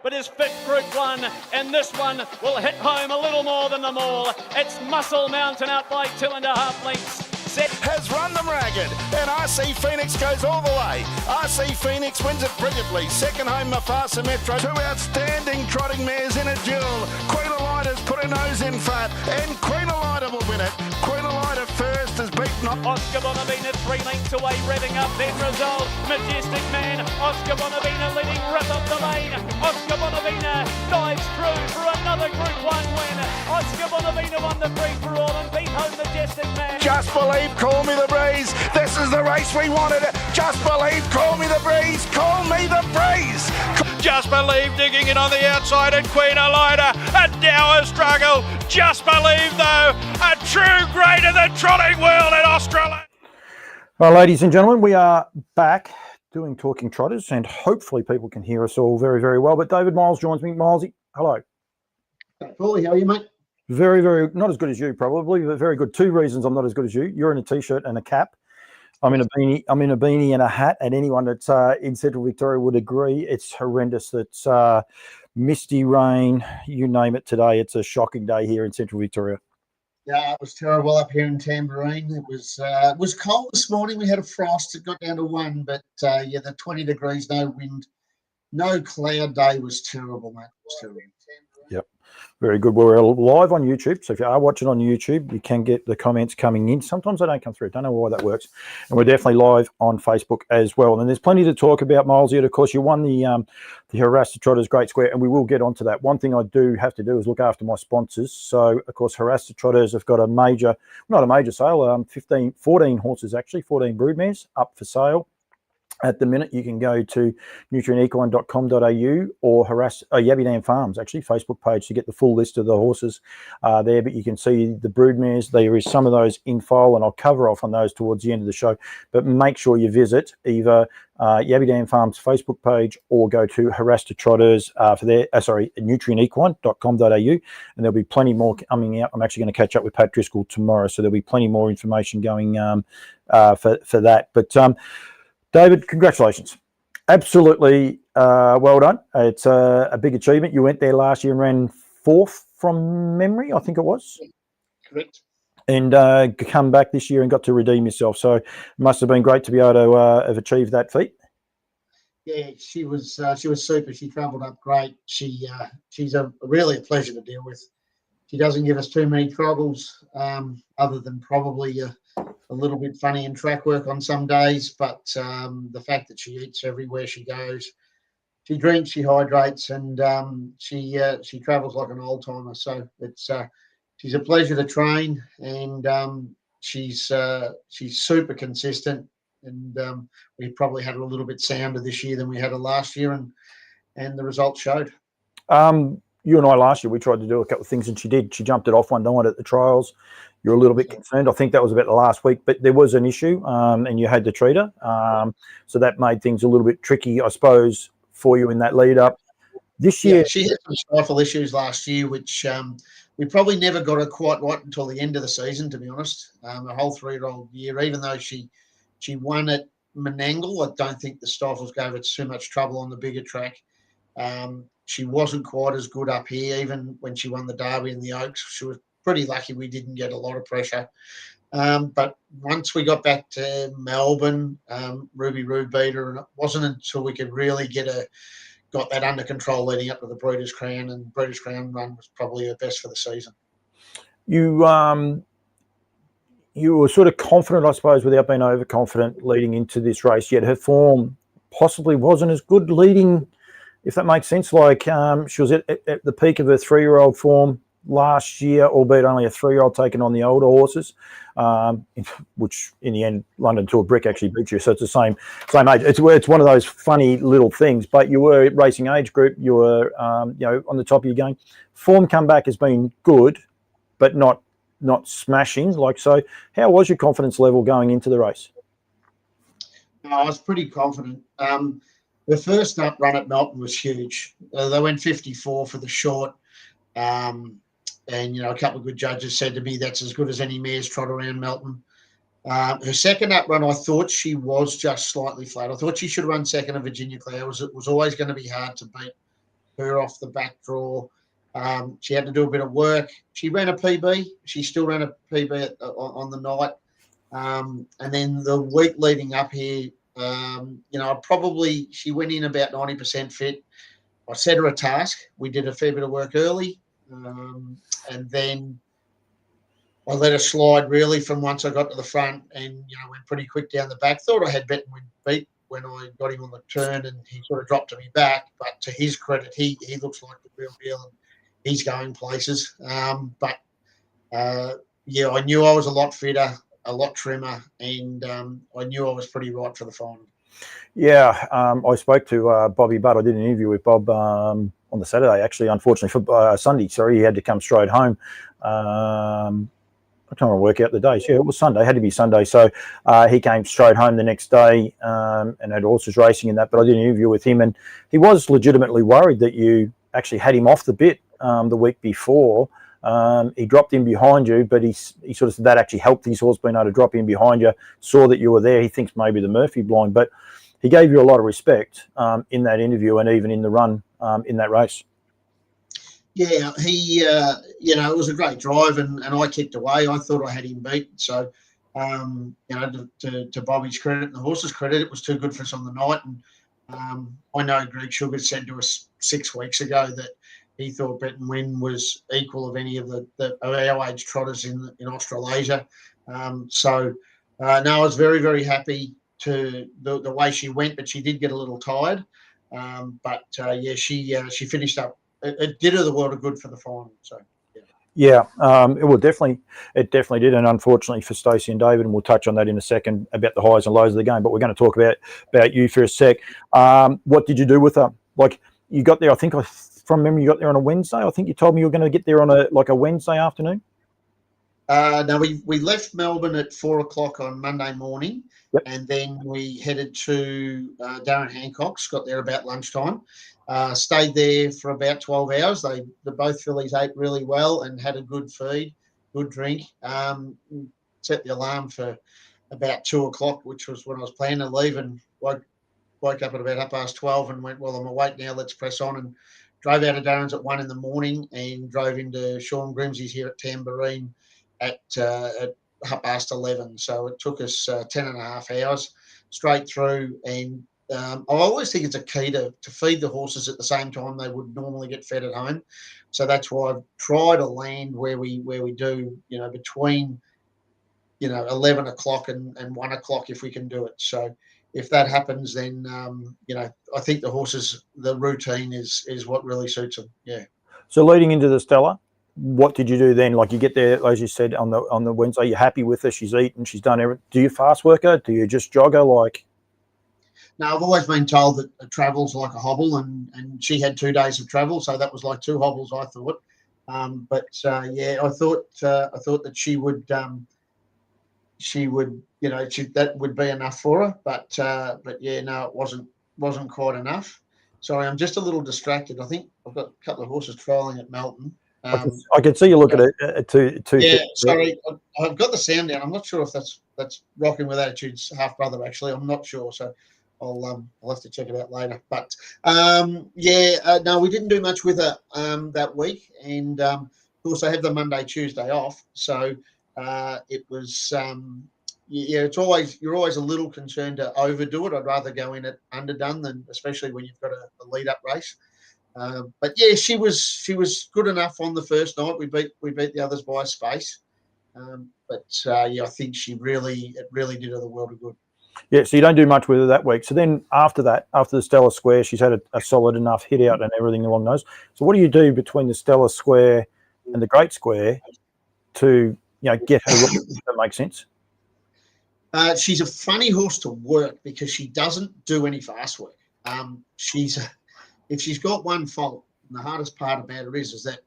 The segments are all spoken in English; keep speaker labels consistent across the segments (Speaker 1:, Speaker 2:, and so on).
Speaker 1: but his fifth Group 1, and this one will hit home a little more than them all. It's Muscle Mountain out by 2.5 lengths.
Speaker 2: Has run them ragged, and RC Phoenix goes all the way. RC Phoenix wins it brilliantly. Second home, Mufasa Metro. Two outstanding trotting mares in a duel. Queen Elida put her nose in front, and Queen Elida will win it. Queen Elida first is beaten.
Speaker 1: Oscar Bonavina 3 lengths away, revving up. Then Result, Majestic Man. Oscar Bonavina leading rip up the lane. Oscar Bonavina dives through for another Group 1 win. Oscar Bonavina won the free for all and beat home Majestic Man.
Speaker 2: Just believe, call me the breeze. This is the race we wanted. Just believe, call me the breeze. Call me the breeze.
Speaker 3: Just believe, digging it on the outside, and Queen Elida, a dour struggle. Just believe, though, a true great of the trotting world in Australia.
Speaker 4: Well, ladies and gentlemen, we are back doing Talking Trotters, and hopefully people can hear us all very, very well. But David Miles joins me. Milesy, hello.
Speaker 5: Paulie, how are you, mate?
Speaker 4: Very, very, not as good as you probably, but very good. Two reasons I'm not as good as you. You're in a T-shirt and a cap. I'm in a beanie and a hat, and anyone that's in Central Victoria would agree it's horrendous. It's misty rain, you name it today. It's a shocking day here in Central Victoria.
Speaker 5: Yeah, it was terrible up here in Tamborine. It was cold this morning. We had a frost. It got down to 1, but yeah, the 20 degrees, no wind, no cloud day was terrible, mate. It was terrible.
Speaker 4: Yep. Very good. We're live on YouTube, so if you are watching on YouTube, you can get the comments coming in. Sometimes they don't come through. Don't know why that works. And we're definitely live on Facebook as well. And there's plenty to talk about, Miles. Of course, you won the Haras Trotteurs Great Square, and we will get onto that. One thing I do have to do is look after my sponsors. So, of course, Haras Trotters have got a major, not a major sale, 14 horses actually, 14 broodmares up for sale. At the minute, you can go to nutrienequine.com.au or Yabby Dam Farms, actually, Facebook page to get the full list of the horses there. But you can see the broodmares. There is some of those in file, and I'll cover off on those towards the end of the show. But make sure you visit either Yabby Dam Farms Facebook page or go to Haras Trotters for their, nutrienequine.com.au, and there'll be plenty more coming out. I'm actually going to catch up with Pat Driscoll tomorrow, so there'll be plenty more information going for that. But David, congratulations. Absolutely well done. It's a big achievement. You went there last year and ran 4th from memory, I think it was.
Speaker 5: Correct.
Speaker 4: And come back this year and got to redeem yourself. So it must have been great to be able to have achieved that feat.
Speaker 5: Yeah, she was super. She travelled up great. She's really a pleasure to deal with. She doesn't give us too many troubles, other than probably a little bit funny in track work on some days, but the fact that she eats everywhere she goes, she drinks, she hydrates, and she travels like an old timer. So she's a pleasure to train, and she's super consistent. And we probably had her a little bit sounder this year than we had her last year, and the results showed.
Speaker 4: You and I last year, we tried to do a couple of things, and she did. She jumped it off one night at the trials. You're a little bit concerned. I think that was about the last week, but there was an issue, and you had to treat her. So that made things a little bit tricky, I suppose, for you in that lead up. This year,
Speaker 5: yeah, she had some stifle issues last year, which we probably never got her quite right until the end of the season, to be honest. A whole 3-year-old year, even though she won at Menangle, I don't think the stifles gave her too much trouble on the bigger track. She wasn't quite as good up here, even when she won the Derby and the Oaks. She was pretty lucky we didn't get a lot of pressure. But once we got back to Melbourne, Ruby Roo beat her, and it wasn't until we could really got that under control leading up to the Breeders' Crown, and Breeders' Crown run was probably her best for the season.
Speaker 4: You were sort of confident, I suppose, without being overconfident leading into this race, yet her form possibly wasn't as good leading, if that makes sense. Like she was at the peak of her 3-year-old form last year, albeit only a 3-year-old taking on the older horses, which in the end, London to a Brick actually beat you. So it's the same age. It's one of those funny little things. But you were racing age group. You were on the top of your game. Form comeback has been good, but not smashing. So, how was your confidence level going into the race?
Speaker 5: I was pretty confident. The first up run at Melton was huge. They went 54 for the short. And, a couple of good judges said to me, that's as good as any mare's trot around Melton. Her second up run, I thought she was just slightly flat. I thought she should have run second of Virginia Cloud. It was always going to be hard to beat her off the back draw. She had to do a bit of work. She ran a PB. She still ran a PB on the night. And then the week leading up here, she went in about 90% fit. I set her a task. We did a fair bit of work early. And then I let her slide really from once I got to the front and, went pretty quick down the back. Thought I had Bettenwin beat when I got him on the turn and he sort of dropped to me back. But to his credit, he looks like the real deal and he's going places. I knew I was a lot fitter, a lot trimmer, and I knew I was pretty right for the final.
Speaker 4: Yeah, I spoke to Bobby Butt. I did an interview with Bob on the Saturday, actually. Unfortunately, for Sunday, sorry, he had to come straight home. I can't work out the days. Yeah, it was Sunday. It had to be Sunday. So he came straight home the next day and had horses racing and that. But I did an interview with him, and he was legitimately worried that you actually had him off the bit the week before. He dropped in behind you, but he sort of said that actually helped his horse being able to drop in behind you, saw that you were there. He thinks maybe the Murphy blind, but he gave you a lot of respect in that interview and even in the run in that race.
Speaker 5: Yeah, he, it was a great drive and I kicked away. I thought I had him beat. So, to Bobby's credit and the horse's credit, it was too good for us on the night. And I know Greg Sugar said to us 6 weeks ago that he thought Bettenwin was equal of any of of our age trotters in Australasia. No, I was very, very happy to the way she went, but she did get a little tired. She finished up. It did her the world of good for the final. So
Speaker 4: it definitely did, and unfortunately for Stacey and David, and we'll touch on that in a second about the highs and lows of the game. But we're going to talk about you for a sec. What did you do with her? Like, you got there, I think from memory, you got there on a Wednesday. I think you told me you were going to get there on a Wednesday afternoon.
Speaker 5: No, we left Melbourne at 4 o'clock on Monday morning.
Speaker 4: Yep.
Speaker 5: And then we headed to Darren Hancock's, got there about lunchtime. Stayed there for about 12 hours. The both fillies ate really well and had a good feed, good drink. Set the alarm for about 2 o'clock, which was when I was planning to leave, and woke up at about 12:30 and went, well, I'm awake now, let's press on, and drove out of Darren's at 1 in the morning and drove into Sean Grimsey's here at Tambourine at 11:30. So it took us 10 and a half hours straight through. And I always think it's a key to feed the horses at the same time they would normally get fed at home. So that's why I've tried to land where we do, between 11 o'clock and 1 o'clock if we can do it. So if that happens, then I think the horses, the routine is what really suits them. Yeah.
Speaker 4: So leading into the Stella, what did you do then? Like, you get there, as you said, on the Wednesday, you're happy with her, she's eaten, she's done everything. Do you fast work her? Do you just jog her? Like,
Speaker 5: no, I've always been told that a travel's like a hobble, and she had 2 days of travel, so that was like 2 hobbles, I thought. I thought that she would that would be enough for her. But no, it wasn't quite enough. Sorry, I'm just a little distracted. I think I've got a couple of horses trialling at Melton.
Speaker 4: I can see you look at it two.
Speaker 5: Yeah, sorry, I've got the sound down. I'm not sure if that's Rocking with Attitude's half brother. Actually, I'm not sure. So I'll have to check it out later. But no, we didn't do much with her that week, and of course I have the Monday, Tuesday off. So it was it's always, you're always a little concerned to overdo it. I'd rather go in it underdone than, especially when you've got a lead up race. But yeah, she was good enough on the first night. We beat the others by a space. I think it really did her the world of good.
Speaker 4: Yeah, so you don't do much with her that week. So then after that, after the Stella Square, she's had a solid enough hit out and everything along those. So what do you do between the Stella Square and the Great Square to get her? If that makes sense.
Speaker 5: She's a funny horse to work because she doesn't do any fast work. If she's got one fault, and the hardest part about her is that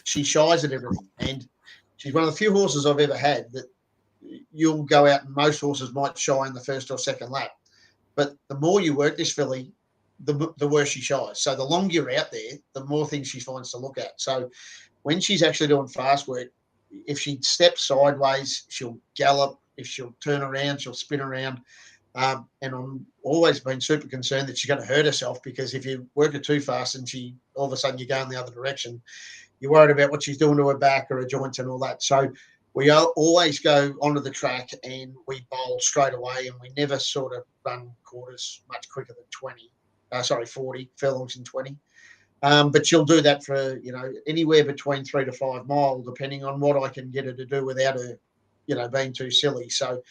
Speaker 5: she shies at everything. And she's one of the few horses I've ever had that you'll go out and most horses might shy in the first or second lap. But the more you work this filly, the worse she shies. So the longer you're out there, the more things she finds to look at. So when she's actually doing fast work, if she steps sideways, she'll gallop. If she'll turn around, she'll spin around. And I'm always been super concerned that she's going to hurt herself, because if you work her too fast and she all of a sudden you go in the other direction, you're worried about what she's doing to her back or her joints and all that. So we always go onto the track and we bowl straight away, and we never sort of run quarters much quicker than 40 furlongs in 20. But she'll do that for, anywhere between 3 to 5 miles, depending on what I can get her to do without her, being too silly. So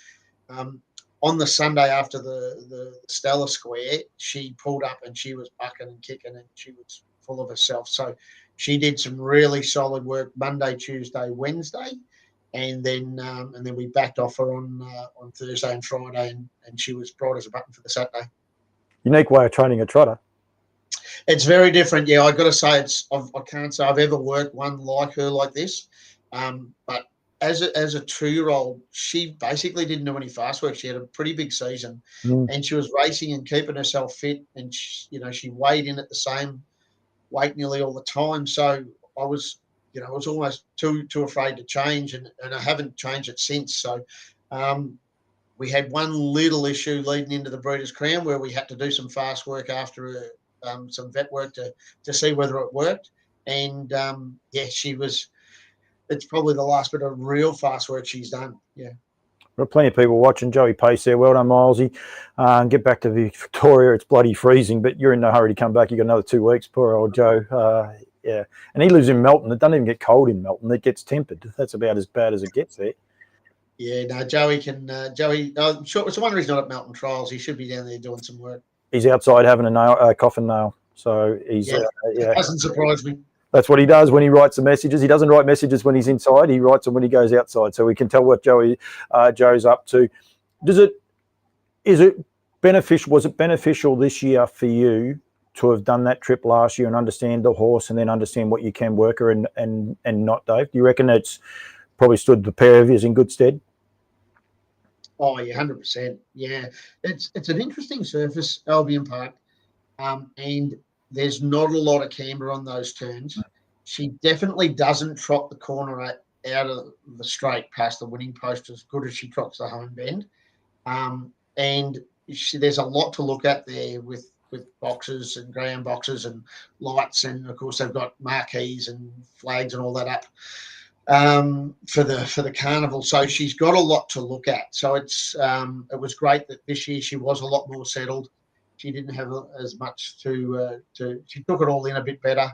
Speaker 5: on the Sunday after the Stella Square, she pulled up and she was bucking and kicking and she was full of herself. So she did some really solid work Monday, Tuesday, Wednesday, and then we backed off her on Thursday and Friday, and she was bright as a button for the Saturday.
Speaker 4: Unique way of training a trotter.
Speaker 5: It's very different. Yeah, I got to say, I can't say I've ever worked one like her like this. But as a 2-year-old, she basically didn't do any fast work. She had a pretty big season, and she was racing and keeping herself fit. And she weighed in at the same weight nearly all the time. So I was almost too afraid to change, and I haven't changed it since. So we had one little issue leading into the Breeders' Crown where we had to do some fast work after some vet work to see whether it worked. And it's probably the last bit of real fast work she's done. Yeah.
Speaker 4: There are plenty of people watching. Joey Pace there. Well done, Milesy. Get back to Victoria. It's bloody freezing, but you're in no hurry to come back. You got another 2 weeks. Poor old Joe. Yeah. And he lives in Melton. It doesn't even get cold in Melton. It gets tempered. That's about as bad as it gets there.
Speaker 5: Yeah, no, Joey can. Sure, it's one reason not at Melton Trials. He should be down there doing some work.
Speaker 4: He's outside having a coffin nail. So he's
Speaker 5: It doesn't surprise me.
Speaker 4: That's what he does when he writes the messages. He doesn't write messages when he's inside. He writes them when he goes outside. So we can tell what Joe's up to. Is it beneficial? Was it beneficial this year for you to have done that trip last year and understand the horse and then understand what you can work her and not, Dave? Do you reckon it's probably stood the pair of you in good stead?
Speaker 5: Oh, yeah, 100%. Yeah, it's an interesting surface, Albion Park, and there's not a lot of camber on those turns. She definitely doesn't trot the corner out of the straight past the winning post as good as she trots the home bend. And there's a lot to look at there with boxes and ground boxes and lights, and of course they've got marquees and flags and all that up for the carnival. So she's got a lot to look at. So it was great that this year she was a lot more settled. She didn't have as much to she took it all in a bit better.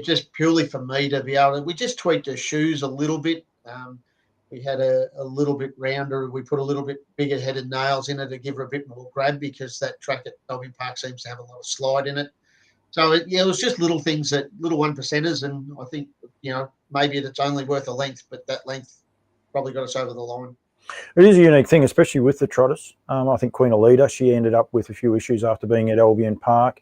Speaker 5: Just purely for me to be able to, we just tweaked her shoes a little bit. We had a little bit rounder. We put a little bit bigger headed nails in it to give her a bit more grab, because that track at Albion Park seems to have a lot of slide in it. So it was just little things, little 1%ers, and I think maybe it's only worth a length, but that length probably got us over the line.
Speaker 4: It is a unique thing, especially with the Trotters. I think Queen Alida, she ended up with a few issues after being at Albion Park.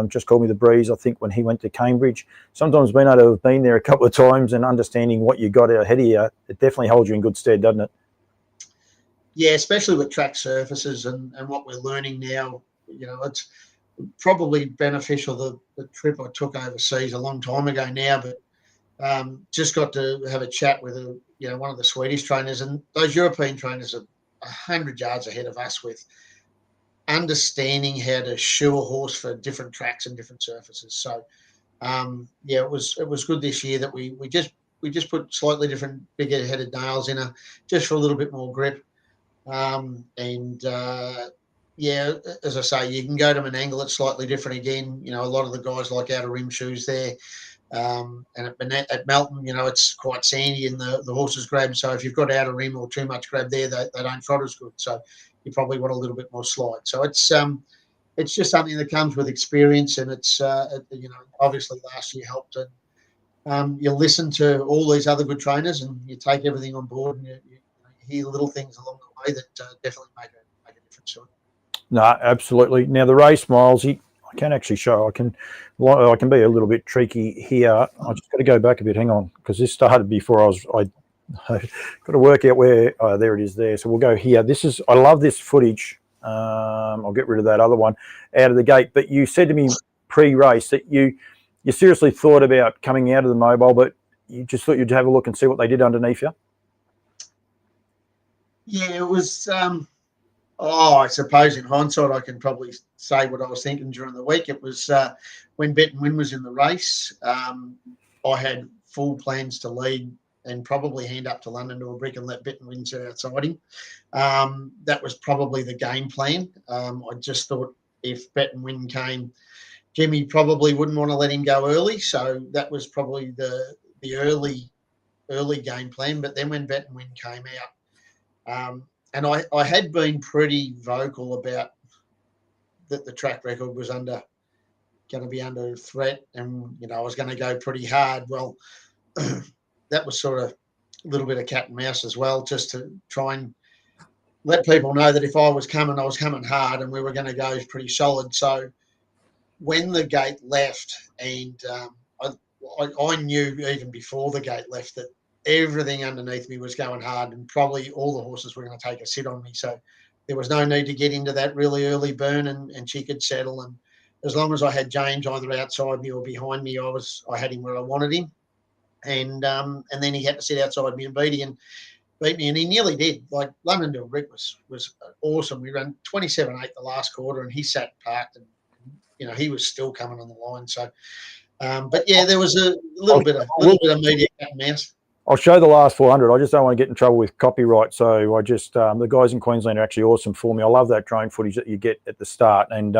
Speaker 4: Just called me the breeze, I think, when he went to Cambridge. Sometimes being able to have been there a couple of times and understanding what you got ahead of you, it definitely holds you in good stead, doesn't it?
Speaker 5: Yeah, especially with track surfaces and what we're learning now. It's probably beneficial, the trip I took overseas a long time ago now, but just got to have a chat with one of the Swedish trainers, and those European trainers are 100 yards ahead of us with understanding how to shoe a horse for different tracks and different surfaces. So it was good this year that we just put slightly different bigger headed nails in her just for a little bit more grip. As I say, you can go to an angle that's slightly different again. A lot of the guys like outer rim shoes there. And at Melton, it's quite sandy and the horses grab. So if you've got outer rim or too much grab there, they don't trot as good. So you probably want a little bit more slide. So it's just something that comes with experience, and it's obviously last year helped. And you listen to all these other good trainers, and you take everything on board, and you hear little things along the way that definitely make a difference to it.
Speaker 4: No, absolutely. Now the race, Miles, I can actually show. I can be a little bit tricky here. I just got to go back a bit. Hang on, because this started before I got to work out where. There it is. There. So we'll go here. I love this footage. I'll get rid of that other one out of the gate. But you said to me pre-race that you seriously thought about coming out of the mobile, but you just thought you'd have a look and see what they did underneath you.
Speaker 5: Yeah, it was. I suppose in hindsight, I can probably say what I was thinking during the week. It was when Bet and Win was in the race. I had full plans to lead and probably hand up to London to a brick and let Bet and Win sit outside him. That was probably the game plan. I just thought if Bet and Win came, Jimmy probably wouldn't want to let him go early. So that was probably the early game plan. But then when Bet and Win came out, and I had been pretty vocal about that the track record was going to be under threat, and I was going to go pretty hard. Well, that was sort of a little bit of cat and mouse as well, just to try and let people know that if I was coming hard, and we were going to go pretty solid. So when the gate left, and I knew even before the gate left that everything underneath me was going hard, and probably all the horses were going to take a sit on me. So there was no need to get into that really early burn, and she could settle. And as long as I had James either outside me or behind me, I had him where I wanted him. And then he had to sit outside me and beat me, and he nearly did. Like London to a Brick was awesome. We ran 27-8 the last quarter, and he sat parked, and he was still coming on the line. So, but yeah, there was a little bit of media cat and mouse.
Speaker 4: I'll show the last 400. I just don't want to get in trouble with copyright. So I just, the guys in Queensland are actually awesome for me. I love that drone footage that you get at the start, and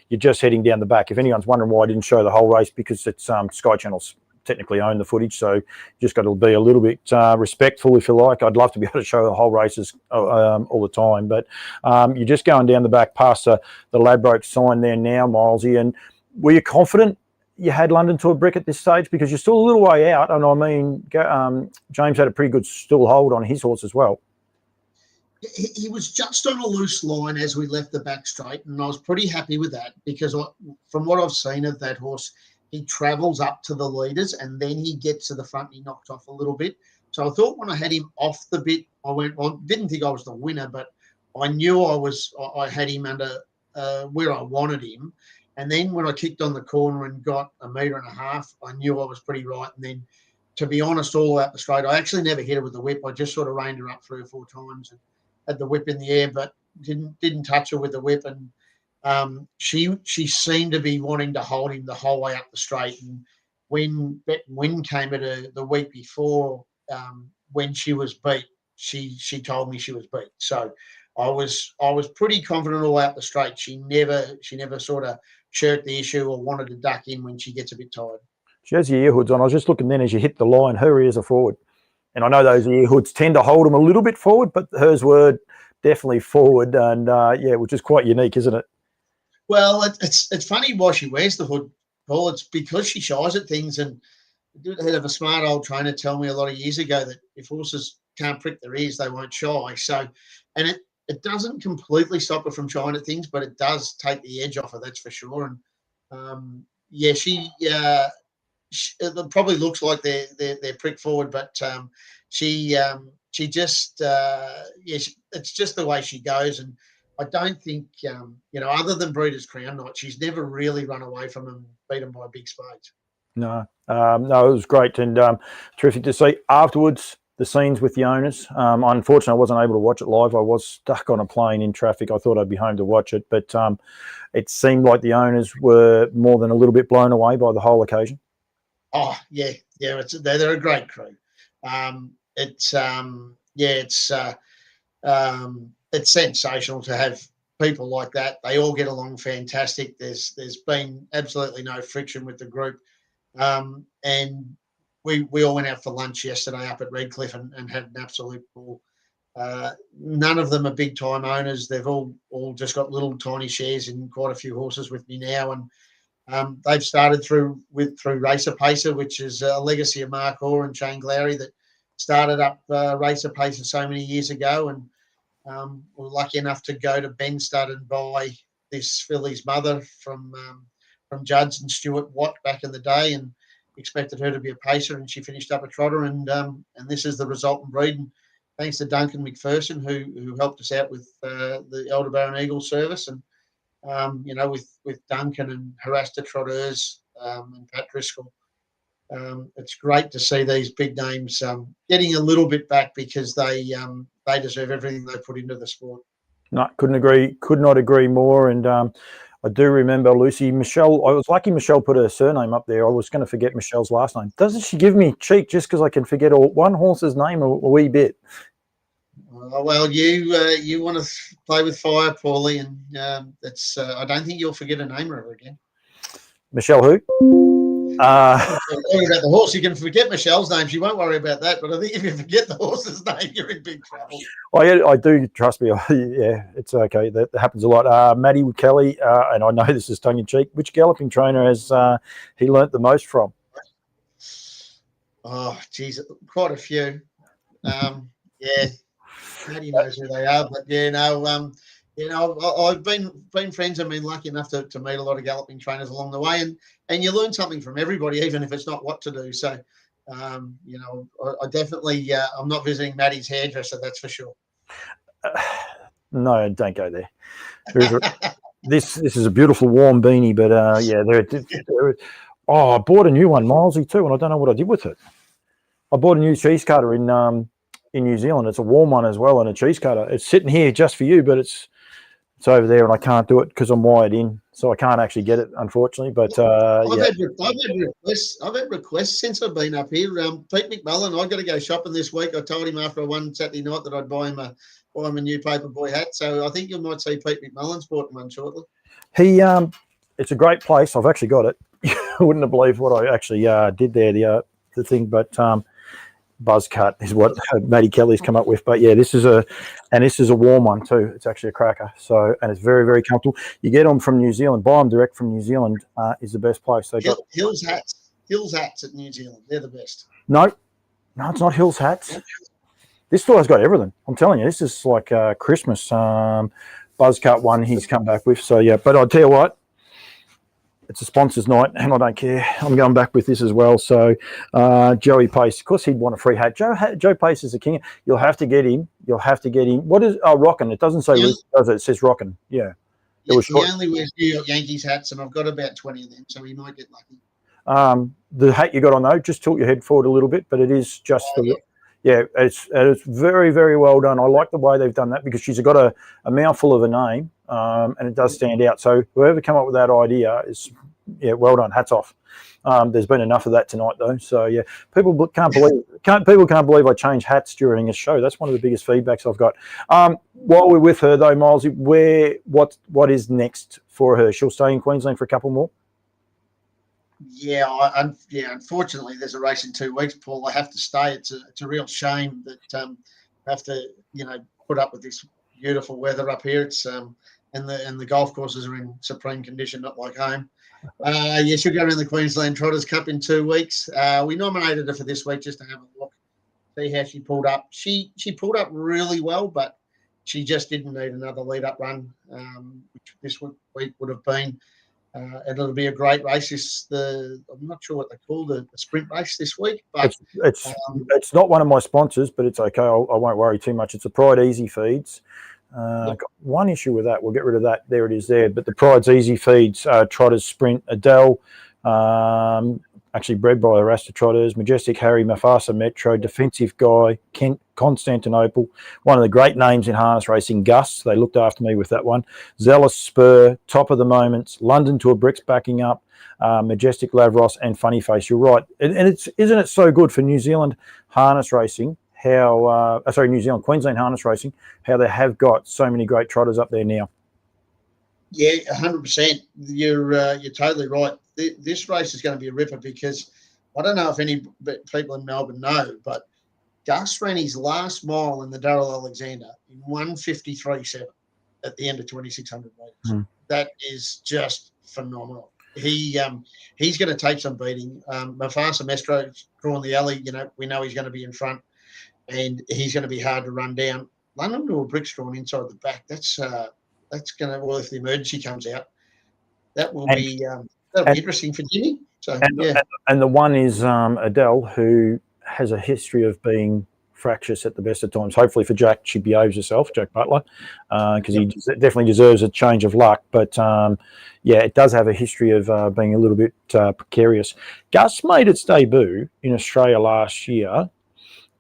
Speaker 4: you're just heading down the back. If anyone's wondering why I didn't show the whole race, because it's Sky Channel's technically own the footage, so you just got to be a little bit respectful, if you like. I'd love to be able to show the whole races all the time, but you're just going down the back past the Ladbroke sign there now, Milesy. And were you confident you had London to a brick at this stage, because you're still a little way out? And I mean, James had a pretty good still hold on his horse as well.
Speaker 5: He was just on a loose line as we left the back straight, and I was pretty happy with that, because from what I've seen of that horse, he travels up to the leaders and then he gets to the front and he knocked off a little bit. So I thought when I had him off the bit, I didn't think I was the winner, but I knew I had him under where I wanted him. And then when I kicked on the corner and got 1.5 meters, I knew I was pretty right. And then, to be honest, all out the straight, I actually never hit her with the whip. I just sort of reined her up 3 or 4 times and had the whip in the air, but didn't touch her with the whip. And she seemed to be wanting to hold him the whole way up the straight. And when Bet and Win came at her the week before, when she was beat, she told me she was beat. So I was pretty confident all out the straight. She never sort of shirked the issue or wanted to duck in when she gets a bit tired.
Speaker 4: She has the ear hoods on. I was just looking then as you hit the line, her ears are forward. And I know those ear hoods tend to hold them a little bit forward, but hers were definitely forward. And yeah, which is quite unique, isn't it?
Speaker 5: Well, it's funny why she wears the hood, Paul. It's because she shies at things. And I did have a smart old trainer tell me a lot of years ago that if horses can't prick their ears, they won't shy. So, and it doesn't completely stop her from shying at things, but it does take the edge off her, that's for sure. And yeah, she it probably looks like they're prick forward, but she just it's just the way she goes. And I don't think other than Breeders' Crown Night, she's never really run away from them, beat them by big spades.
Speaker 4: No, it was great and terrific to see. Afterwards, the scenes with the owners. Unfortunately, I wasn't able to watch it live. I was stuck on a plane in traffic. I thought I'd be home to watch it, but it seemed like the owners were more than a little bit blown away by the whole occasion.
Speaker 5: Oh yeah, they're a great crew. It's sensational to have people like that. They all get along fantastic. There's been absolutely no friction with the group, and we all went out for lunch yesterday up at Redcliffe and had an absolute ball. None of them are big time owners. They've all just got little tiny shares in quite a few horses with me now, and they've started through Racer Pacer, which is a legacy of Mark Orr and Shane Glowry that started up Racer Pacer so many years ago, and we're lucky enough to go to Benstud and buy this filly's mother from Judds and Stuart Watt back in the day, and expected her to be a pacer, and she finished up a trotter, and this is the resultant breed. And thanks to Duncan McPherson who helped us out with the Aldebaran Eagle service, and with Duncan and Haras to Trotters and Pat Driscoll, it's great to see these big names getting a little bit back because they deserve everything they put into the sport.
Speaker 4: No, could not agree more. And I do remember Lucy Michelle. I was lucky Michelle put her surname up there. I was going to forget Michelle's last name. Doesn't she give me cheek just because I can forget one horse's name a wee bit?
Speaker 5: Well, you want to play with fire, Paulie, and that's. I don't think you'll forget a name ever again.
Speaker 4: Michelle who?
Speaker 5: Worry about the horse. You can forget Michelle's name. She won't worry about that. But I think if you forget the horse's name, you're in big trouble.
Speaker 4: I do, trust me. Yeah, it's okay. That happens a lot. Matty Kelly, and I know this is tongue in cheek. Which galloping trainer has he learnt the most from?
Speaker 5: Oh, geez, quite a few. Yeah, Matty knows who they are. But yeah, no. I've been friends and been lucky enough to meet a lot of galloping trainers along the way, and you learn something from everybody, even if it's not what to do. So, I definitely I'm not visiting Matty's hairdresser, that's for sure.
Speaker 4: No, don't go there. This is a beautiful warm beanie, but I bought a new one, Milesy too, and I don't know what I did with it. I bought a new cheese cutter in New Zealand. It's a warm one as well, and a cheese cutter. It's sitting here just for you, but it's over there, and I can't do it because I'm wired in, so I can't actually get it, unfortunately. But
Speaker 5: I've had requests since I've been up here. Pete McMullen, I've got to go shopping this week. I told him after one Saturday night that I'd buy him a new Paperboy hat. So I think you might see Pete McMullen sporting one shortly.
Speaker 4: It's a great place. I've actually got it. You wouldn't have believed what I actually did there. The thing, but buzz cut is what Matty Kelly's come up with. But yeah, this is a warm one too. It's actually a cracker. So, and it's very, very comfortable. You get them from New Zealand, buy them direct from New Zealand is the best place. They got
Speaker 5: Hills hats at New Zealand. They're the best.
Speaker 4: No, it's not Hills hats. This store's got everything. I'm telling you, this is like Christmas buzz cut one he's come back with. So yeah, but I'll tell you what, it's a sponsors night, and I don't care. I'm going back with this as well. So Joey Pace, of course, he'd want a free hat. Joe Pace is the king. You'll have to get him. What is Rockin'? It doesn't say Luke, does it? It says Rockin'. Yeah.
Speaker 5: He only wears New York Yankees hats, and I've got about 20 of them, so he might get lucky.
Speaker 4: The hat you got on though, just tilt your head forward a little bit, but it is just it's very, very well done. I like the way they've done that because she's got a mouthful of a name, and it does stand out. So whoever came up with that idea is, well done. Hats off. There's been enough of that tonight though. So yeah, people can't believe I change hats during a show. That's one of the biggest feedbacks I've got. While we're with her though, Miles, what is next for her? She'll stay in Queensland for a couple more.
Speaker 5: Yeah, unfortunately, there's a race in 2 weeks, Paul. I have to stay. It's a real shame that I have to, put up with this beautiful weather up here. It's and the golf courses are in supreme condition, not like home. She'll go around the Queensland Trotters Cup in 2 weeks. We nominated her for this week just to have a look, see how she pulled up. She pulled up really well, but she just didn't need another lead-up run, which this week would have been. And it'll be a great race. I'm not sure what they call the sprint race this week, but
Speaker 4: it's not one of my sponsors, but it's okay. I won't worry too much. It's a Pride Easy Feeds. Got one issue with that. We'll get rid of that. There it is there. But the Pride's Easy Feeds, Trotters Sprint, Adele, actually bred by the Rasta Trotters, Majestic Harry, Mufasa Metro, Defensive Guy, Kent, Constantinople, one of the great names in harness racing, Gus. They looked after me with that one. Zealous Spur, Top of the Moments, London to a Bricks backing up, Majestic Lavros, and Funny Face. You're right. And isn't it so good for New Zealand harness racing, New Zealand, Queensland harness racing, how they have got so many great trotters up there now.
Speaker 5: Yeah, 100%. You're totally right. This race is going to be a ripper because I don't know if any people in Melbourne know, but Gus ran his last mile in the Darrell Alexander in 1:53.7 at the end of 2,600 metres. That is just phenomenal. He's going to take some beating. Mufasa Metro drawing the alley. We know he's going to be in front, and he's going to be hard to run down. London to a Bricks drawn inside the back. That's going to, well, if the emergency comes out, that will be interesting for Jimmy. So,
Speaker 4: and the one is Adele, who has a history of being fractious at the best of times. Hopefully for Jack, she behaves herself, Jack Butler, because he definitely deserves a change of luck. But yeah, it does have a history of being a little bit precarious. Gus made its debut in Australia last year. I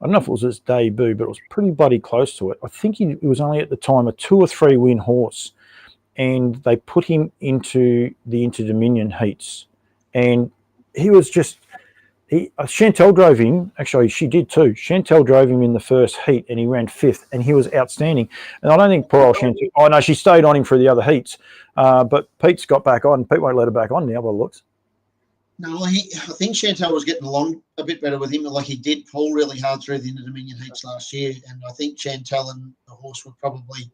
Speaker 4: don't know if it was his debut, but it was pretty bloody close to it. I think he was only at the time a 2 or 3 win horse, and they put him into the Inter-Dominion heats, and he was just. Chantel drove him. Actually, she did too. Chantel drove him in the first heat, and he ran 5th, and he was outstanding. And I don't think poor old Chantel. Oh no, she stayed on him for the other heats, but Pete's got back on. Pete won't let her back on now by the looks.
Speaker 5: No, I think Chantel was getting along a bit better with him. Like, he did pull really hard through the Inter-Dominion heats last year, and I think Chantel and the horse were probably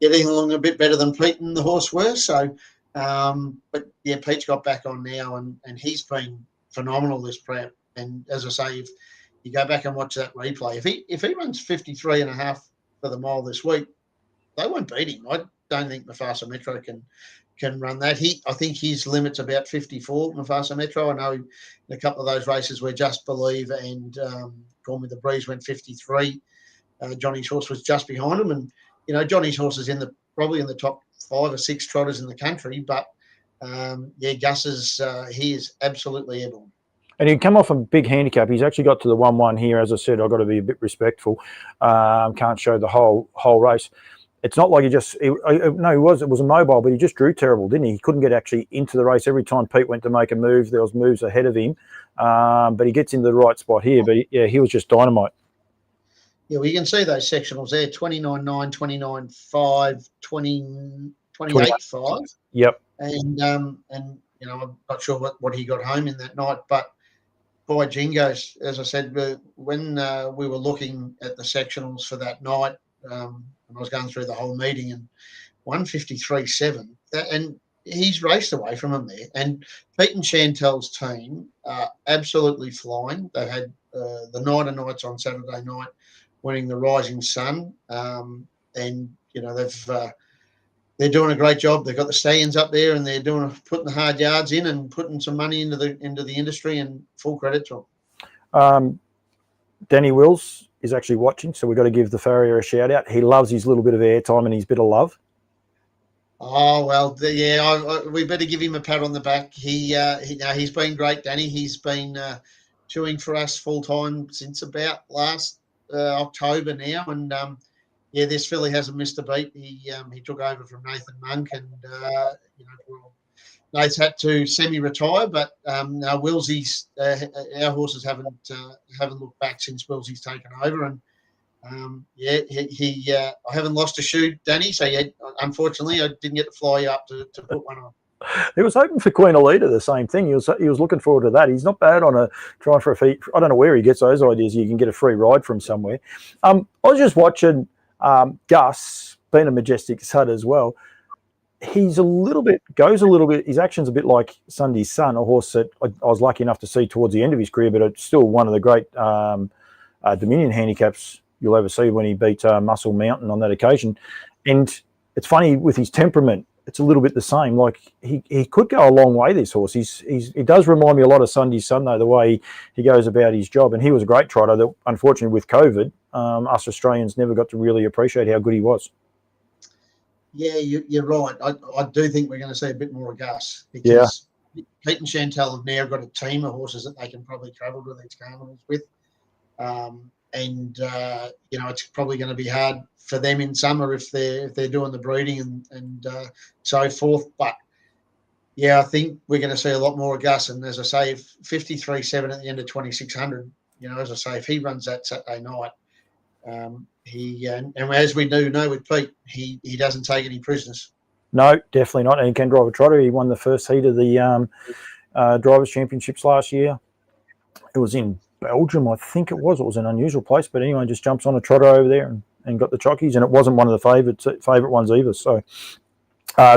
Speaker 5: getting along a bit better than Pete and the horse were. So, but yeah, Pete's got back on now, and he's been phenomenal this prep. And as I say, if you go back and watch that replay, if he runs 53.5 for the mile this week, they won't beat him. I don't think Mufasa Metro can run that. I think his limit's about 54, Mufasa Metro. I know in a couple of those races where Just Believe and Call Me the Breeze went 53. Johnny's horse was just behind him, and you know Johnny's horse is probably in the top 5 or 6 trotters in the country. But yeah, Gus he is absolutely airborne.
Speaker 4: And he'd come off a big handicap. He's actually got to the 1-1 here. As I said, I've got to be a bit respectful. Can't show the whole race. It's not like it was a mobile, but he just drew terrible, didn't he? He couldn't get actually into the race. Every time Pete went to make a move, there was moves ahead of him. But he gets into the right spot here. But yeah, he was just dynamite.
Speaker 5: Yeah, well, you can see those sectionals there, 29.9, 29.5, 28.5.
Speaker 4: Yep.
Speaker 5: And you know, I'm not sure what he got home in that night, but by Jingoes, as I said, when we were looking at the sectionals for that night, and I was going through the whole meeting, and 153.7, and he's raced away from him there. And Pete and Chantel's team are absolutely flying. They had the Night of Nights on Saturday night, winning the Rising Sun, and you know they're doing a great job. They've got the stallions up there, and they're putting the hard yards in and putting some money into the industry. And full credit to them.
Speaker 4: Danny Wills is actually watching, so we've got to give the farrier a shout out. He loves his little bit of airtime and his bit of love.
Speaker 5: Oh well, yeah. We better give him a pat on the back. He's been great, Danny. He's been chewing for us full time since about last October now, and. Yeah, this filly hasn't missed a beat. He took over from Nathan Monk, and you know, Nate's had to semi-retire, but Willsie's our horses haven't looked back since Willsie's taken over, and yeah, I haven't lost a shoe, Danny. So yeah, unfortunately, I didn't get to fly up to put one on.
Speaker 4: He was hoping for Queen Alida, the same thing. He was looking forward to that. He's not bad on a try for a feat. I don't know where he gets those ideas. You can get a free ride from somewhere. I was just watching. Gus, being a majestic stud as well, goes a little bit, his action's a bit like Sunday's Son, a horse that I was lucky enough to see towards the end of his career, but it's still one of the great Dominion handicaps you'll ever see when he beat Muscle Mountain on that occasion. And it's funny with his temperament, it's a little bit the same. Like he could go a long way, this horse. He does remind me a lot of Sunday's Son, though, the way he goes about his job. And he was a great trotter that, unfortunately, with COVID, us Australians never got to really appreciate how good he was.
Speaker 5: Yeah, you're right. I do think we're going to see a bit more of Gus, because Pete and Chantel have now got a team of horses that they can probably travel to these carnivals with. And you know, it's probably going to be hard for them in summer if they're doing the breeding and so forth. But yeah, I think we're going to see a lot more of Gus. And as I say, if 53.7 at the end of 2600, you know, as I say, if he runs that Saturday night, and as we do know with Pete, he doesn't take any prisoners. No,
Speaker 4: definitely not. And he can drive a trotter. He won the first heat of the Drivers' Championships last year. It was in Belgium, I think it was. It was an unusual place, but anyway, just jumps on a trotter over there and got the chockies, and it wasn't one of the favourite ones either. So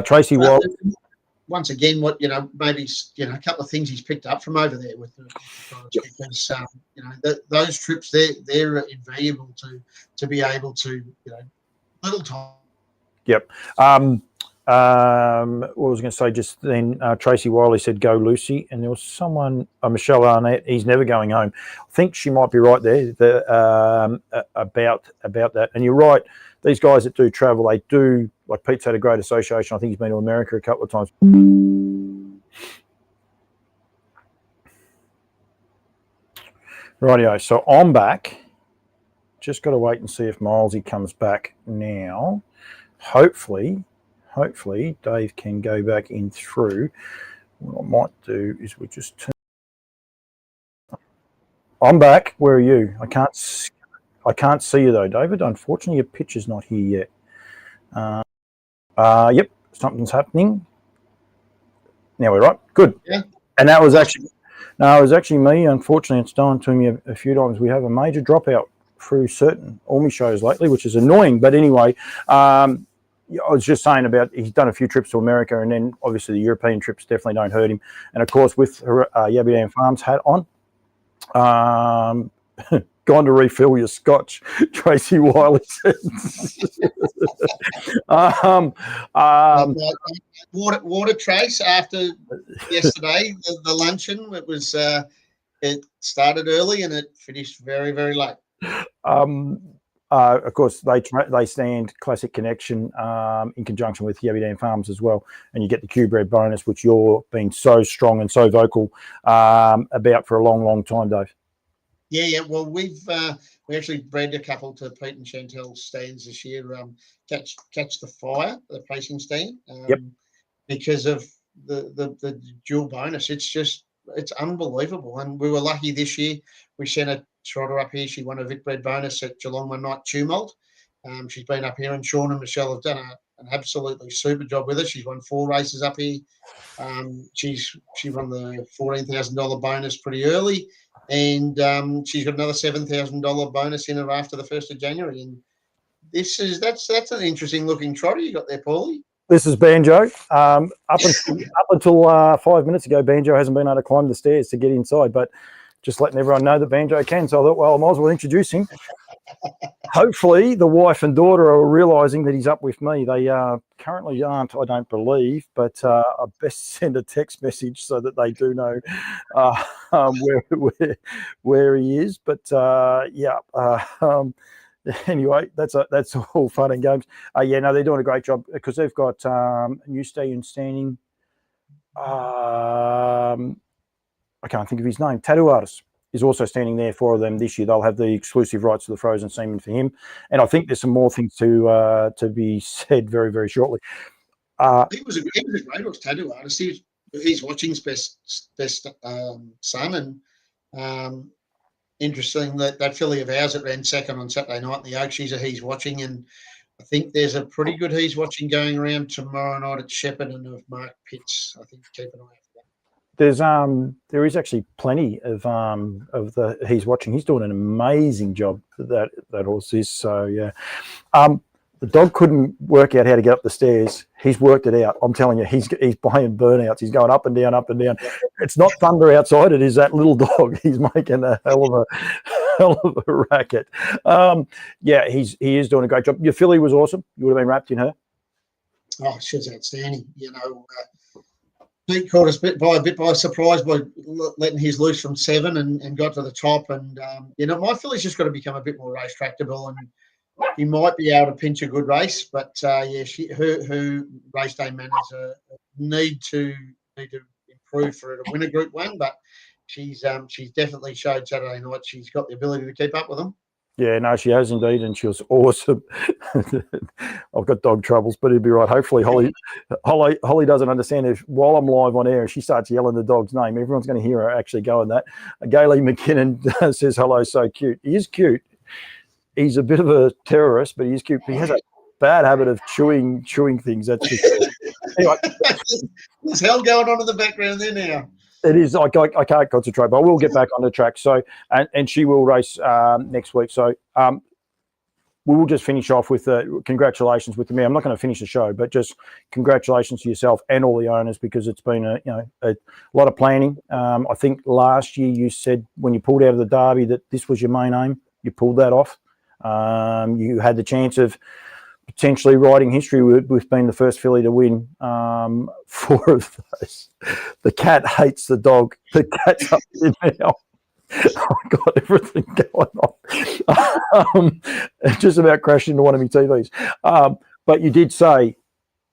Speaker 4: Tracy Wild.
Speaker 5: Once again, maybe a couple of things he's picked up from over there with the because those trips they're invaluable to be able to little time.
Speaker 4: Yep. What was I going to say just then? Tracy Wiley said, "Go Lucy," and there was someone, Michelle Arnett. He's never going home. I think she might be right there about that. And you're right. These guys that do travel, they do. Like Pete's had a great association. I think he's been to America a couple of times. Rightio. So I'm back. Just got to wait and see if Milesy comes back now. Hopefully Dave can go back in through. What I might do is we just turn. I'm back. Where are you? I can't see you though, David. Unfortunately, your picture's not here yet. Yep, something's happening. Now we're right. Good.
Speaker 5: Yeah.
Speaker 4: And that was actually it was actually me. Unfortunately, it's done to me a few times. We have a major dropout through certain Ormy shows lately, which is annoying. But anyway, I was just saying about he's done a few trips to America, and then obviously the European trips definitely don't hurt him. And of course, with Yabby Dam Farms hat on, gone to refill your scotch, Tracy Wiley says.
Speaker 5: Water Trace after yesterday, the luncheon. It was it started early and it finished very, very late.
Speaker 4: Of course, they stand Classic Connection in conjunction with Yabby Dam Farms as well, and you get the Q-Bred bonus, which you're being so strong and so vocal about for a long, long time, Dave.
Speaker 5: Yeah. Well, we actually bred a couple to Pete and Chantel's stands this year. Catch the Fire, the pacing stand.
Speaker 4: Yep.
Speaker 5: Because of the dual bonus, it's unbelievable. And we were lucky this year. We sent a trotter up here. She won a Vicbred bonus at Geelong One Night Tumult. She's been up here, and Sean and Michelle have done an absolutely super job with her. She's won 4 races up here. She won the $14,000 bonus pretty early, and she's got another $7,000 bonus in her after the 1st of January. And that's an interesting looking trotter you got there, Paulie.
Speaker 4: This is Banjo. Up until 5 minutes ago, Banjo hasn't been able to climb the stairs to get inside, but just letting everyone know that Banjo can. So I thought, well, I might as well introduce him. Hopefully the wife and daughter are realising that he's up with me. They currently aren't, I don't believe, but I best send a text message so that they do know where he is. But anyway, that's all fun and games. They're doing a great job because they've got a new stallion standing. I can't think of his name. Trotters is also standing there for them this year. They'll have the exclusive rights to the frozen semen for him, and I think there's some more things to be said very, very shortly.
Speaker 5: He was a great horse, tattoo artist. He's Watching's best son, and interesting that filly of ours that ran second on Saturday night in the Oaks. He's watching, and I think there's a pretty good he's watching going around tomorrow night at Shepparton of Mark Pitts. I think keep an eye out for that.
Speaker 4: There is actually plenty of the he's watching. He's doing an amazing job that horse is. So yeah. The dog couldn't work out how to get up the stairs. He's worked it out. I'm telling you, he's playing burnouts. He's going up and down, up and down. It's not thunder outside. It is that little dog. He's making a hell of a racket. He is doing a great job. Your filly was awesome. You would have been wrapped in her.
Speaker 5: Oh, she was outstanding. Pete caught us a bit by surprise by letting his loose from 7 and got to the top. And my filly's just got to become a bit more race tractable, and he might be able to pinch a good race, but her race day manners need to improve for her to win a Group 1. But she's definitely showed Saturday night she's got the ability to keep up with them.
Speaker 4: Yeah, no, she has indeed, and she was awesome. I've got dog troubles, but it'll be right. Hopefully, Holly doesn't understand if while I'm live on air and she starts yelling the dog's name, everyone's going to hear her actually going that. Gailey McKinnon says hello, so cute. He is cute. He's a bit of a terrorist, but he's cute. He has a bad habit of chewing things. That's just anyway.
Speaker 5: There's hell going on in the background there now.
Speaker 4: It is. I can't concentrate, but I will get back on the track. So, and she will race next week. So, we will just finish off with congratulations with me. I'm not going to finish the show, but just congratulations to yourself and all the owners, because it's been a lot of planning. I think last year you said when you pulled out of the Derby that this was your main aim. You pulled that off. You had the chance of potentially writing history with being the first filly to win 4 of those. The cat hates the dog. The cat's up there now. I've got everything going on. Just about crashed into one of my TVs. But you did say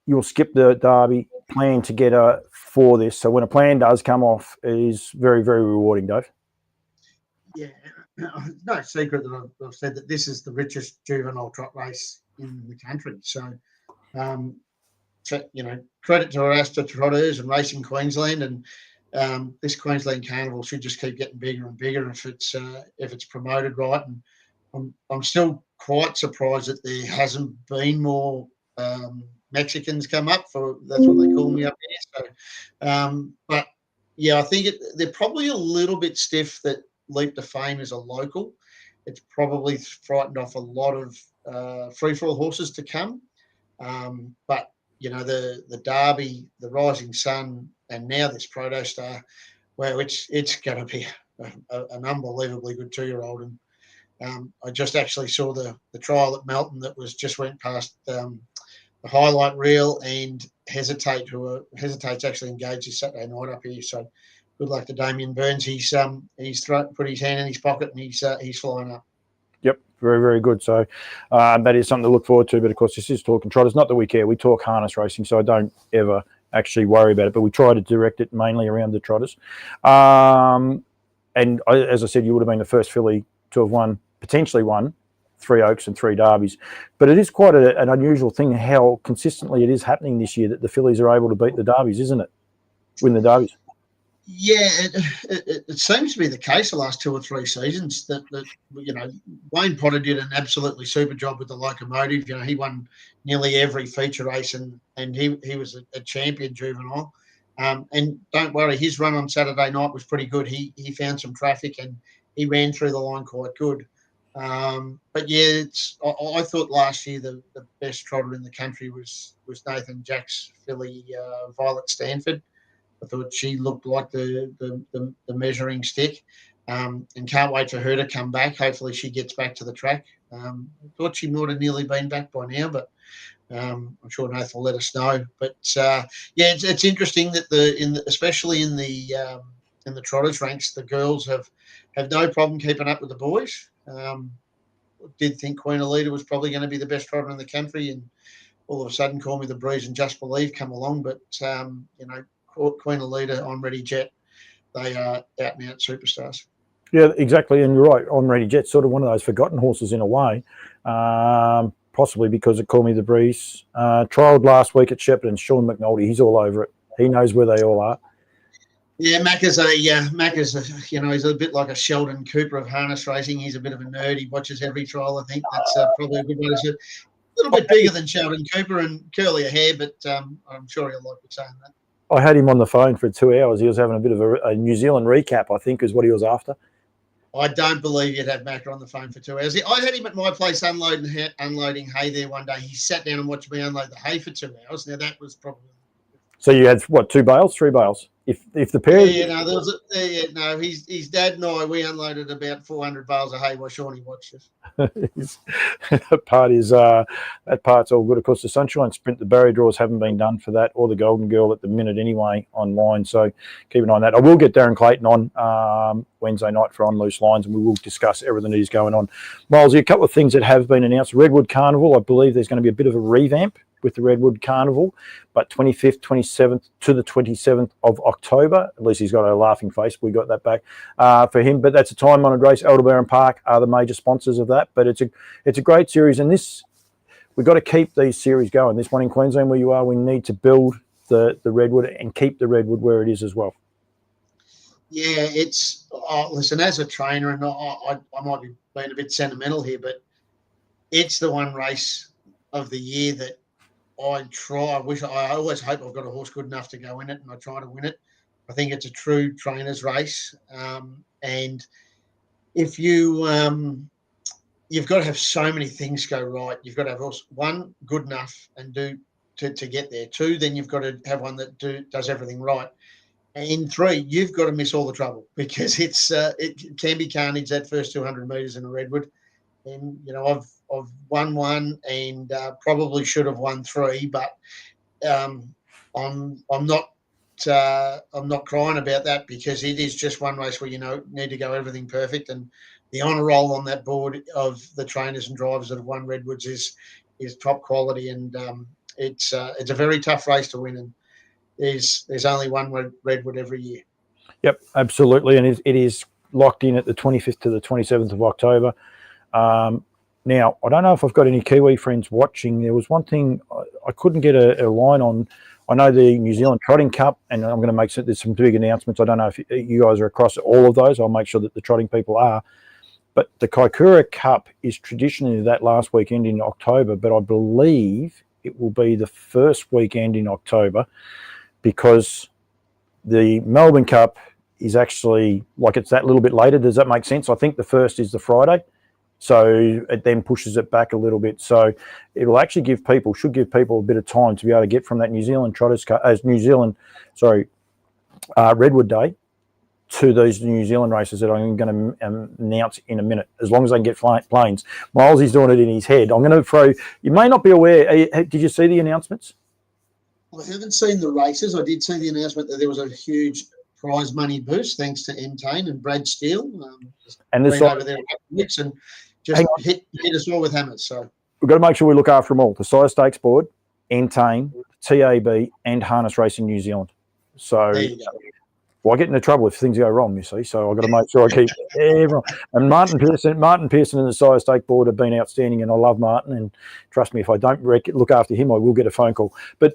Speaker 4: you'll skip the Derby, plan to get her for this. So when a plan does come off, it is very, very rewarding, Dave.
Speaker 5: Yeah, no secret that I've said that this is the richest juvenile trot race in the country. So, credit to Haras, to Trotters and Racing Queensland, and this Queensland Carnival should just keep getting bigger and bigger if it's promoted right. And I'm still quite surprised that there hasn't been more Mexicans come up for. That's what they call me up here. So, but yeah, I think they're probably a little bit stiff that Leap to Fame is a local. It's probably frightened off a lot of free-for-all horses to come. But the Derby, the Rising Sun, and now this Proto Star, well, it's going to be an unbelievably good 2-year-old. And I just actually saw the trial at Melton that just went past the highlight reel, and Hesitate's actually engaged this Saturday night up here. So good luck to Damien Burns. He's put his hand in his pocket and he's flying up.
Speaker 4: Yep, very, very good. So that is something to look forward to. But of course, this is talking Trotters. Not that we care. We talk harness racing, so I don't ever actually worry about it. But we try to direct it mainly around the Trotters. As I said, you would have been the first filly to have potentially won 3 Oaks and 3 Derbies. But it is quite an unusual thing how consistently it is happening this year that the fillies are able to beat the Derbies, isn't it? Win the Derbies.
Speaker 5: Yeah, it seems to be the case the last 2 or 3 seasons that Wayne Potter did an absolutely super job with the locomotive. He won nearly every feature race and he was a champion juvenile. And don't worry, his run on Saturday night was pretty good. He found some traffic and he ran through the line quite good. But yeah, I thought last year the best trotter in the country was Nathan Jack's filly, Violet Stanford. I thought she looked like the measuring stick, and can't wait for her to come back. Hopefully she gets back to the track. I thought she might have nearly been back by now, but I'm sure Nathan will let us know. But it's interesting that especially in the Trotters ranks, the girls have no problem keeping up with the boys. Did think Queen Elida was probably going to be the best trotter in the country, and all of a sudden Call Me the Breeze and Just Believe come along, but Queen Elida, On Ready Jet, they are out and out superstars.
Speaker 4: Yeah, exactly, and you're right. On Ready Jet's sort of one of those forgotten horses in a way, possibly because of Call Me the Breeze. Trialled last week at Shepparton, Sean McNulty, he's all over it. He knows where they all are.
Speaker 5: Yeah, Mac is he's a bit like a Sheldon Cooper of harness racing. He's a bit of a nerd. He watches every trial. I think that's probably a good way to say it. A little bit bigger than Sheldon Cooper and curlier hair, but I'm sure he'll like me saying that.
Speaker 4: I had him on the phone for 2 hours. He was having a bit of a New Zealand recap, I think, is what he was after.
Speaker 5: I don't believe you'd have Macca on the phone for 2 hours. I had him at my place unloading hay there one day. He sat down and watched me unload the hay for 2 hours. Now, that was probably...
Speaker 4: So you had, 2 bales, 3 bales? If the pair...
Speaker 5: his dad and I, we unloaded about 400 bales of hay while Shawnee watched us.
Speaker 4: That part's all good. Of course, the Sunshine Sprint, the barrier draws haven't been done for that, or the Golden Girl at the minute anyway online. So keep an eye on that. I will get Darren Clayton on Wednesday night for On Loose Lines, and we will discuss everything that is going on. Milesy, a couple of things that have been announced. Redwood Carnival, I believe there's going to be a bit of a revamp with the Redwood Carnival, but 25th, 27th to the 27th of October. At least he's got a laughing face. We got that back for him. But that's a time-honoured race. Aldebaran Park are the major sponsors of that. But it's a great series, and we've got to keep these series going. This one in Queensland where you are, we need to build the Redwood and keep the Redwood where it is as well.
Speaker 5: Yeah, listen, as a trainer, and I might be being a bit sentimental here, but it's the one race of the year that I always hope I've got a horse good enough to go in it, and I try to win it. I think it's a true trainer's race. And if you've got to have so many things go right. You've got to have horse, 1, good enough and do to get there. 2, then you've got to have one that does everything right. And 3, you've got to miss all the trouble, because it can be carnage that first 200 metres in a Redwood. and I've won one and probably should have won 3, but I'm not crying about that, because it is just one race where need to go everything perfect, and the honour roll on that board of the trainers and drivers that have won Redwoods is top quality, and it's a very tough race to win, and there's only one Redwood every year.
Speaker 4: Yep, absolutely, and it is locked in at the 25th to the 27th of October. Now, I don't know if I've got any Kiwi friends watching. There was one thing I couldn't get a line on. I know the New Zealand Trotting Cup, and I'm going to make there's some big announcements. I don't know if you guys are across all of those. I'll make sure that the trotting people are. But the Kaikoura Cup is traditionally that last weekend in October, but I believe it will be the first weekend in October, because the Melbourne Cup is actually, it's that little bit later. Does that make sense? I think the first is the Friday, so it then pushes it back a little bit. So it'll actually should give people a bit of time to be able to get from that New Zealand Trotters Cup, Redwood Day, to these New Zealand races that I'm going to announce in a minute, as long as I can get planes. Miles doing it in his head. I'm going to throw, you may not be aware, did you see the announcements?
Speaker 5: I haven't seen the races. I did see the announcement that there was a huge prize money boost thanks to Entane and Brad Steele.
Speaker 4: And this
Speaker 5: over there and just hit us all with hammers. So
Speaker 4: we've got to make sure we look after them all. The Sire Stakes Board, Entane, TAB, and Harness Racing New Zealand. So I get into trouble if things go wrong, you see. So I've got to make sure I keep everyone. And Martin Pearson and the Sire Stake Board have been outstanding, and I love Martin. And trust me, if I don't look after him, I will get a phone call. And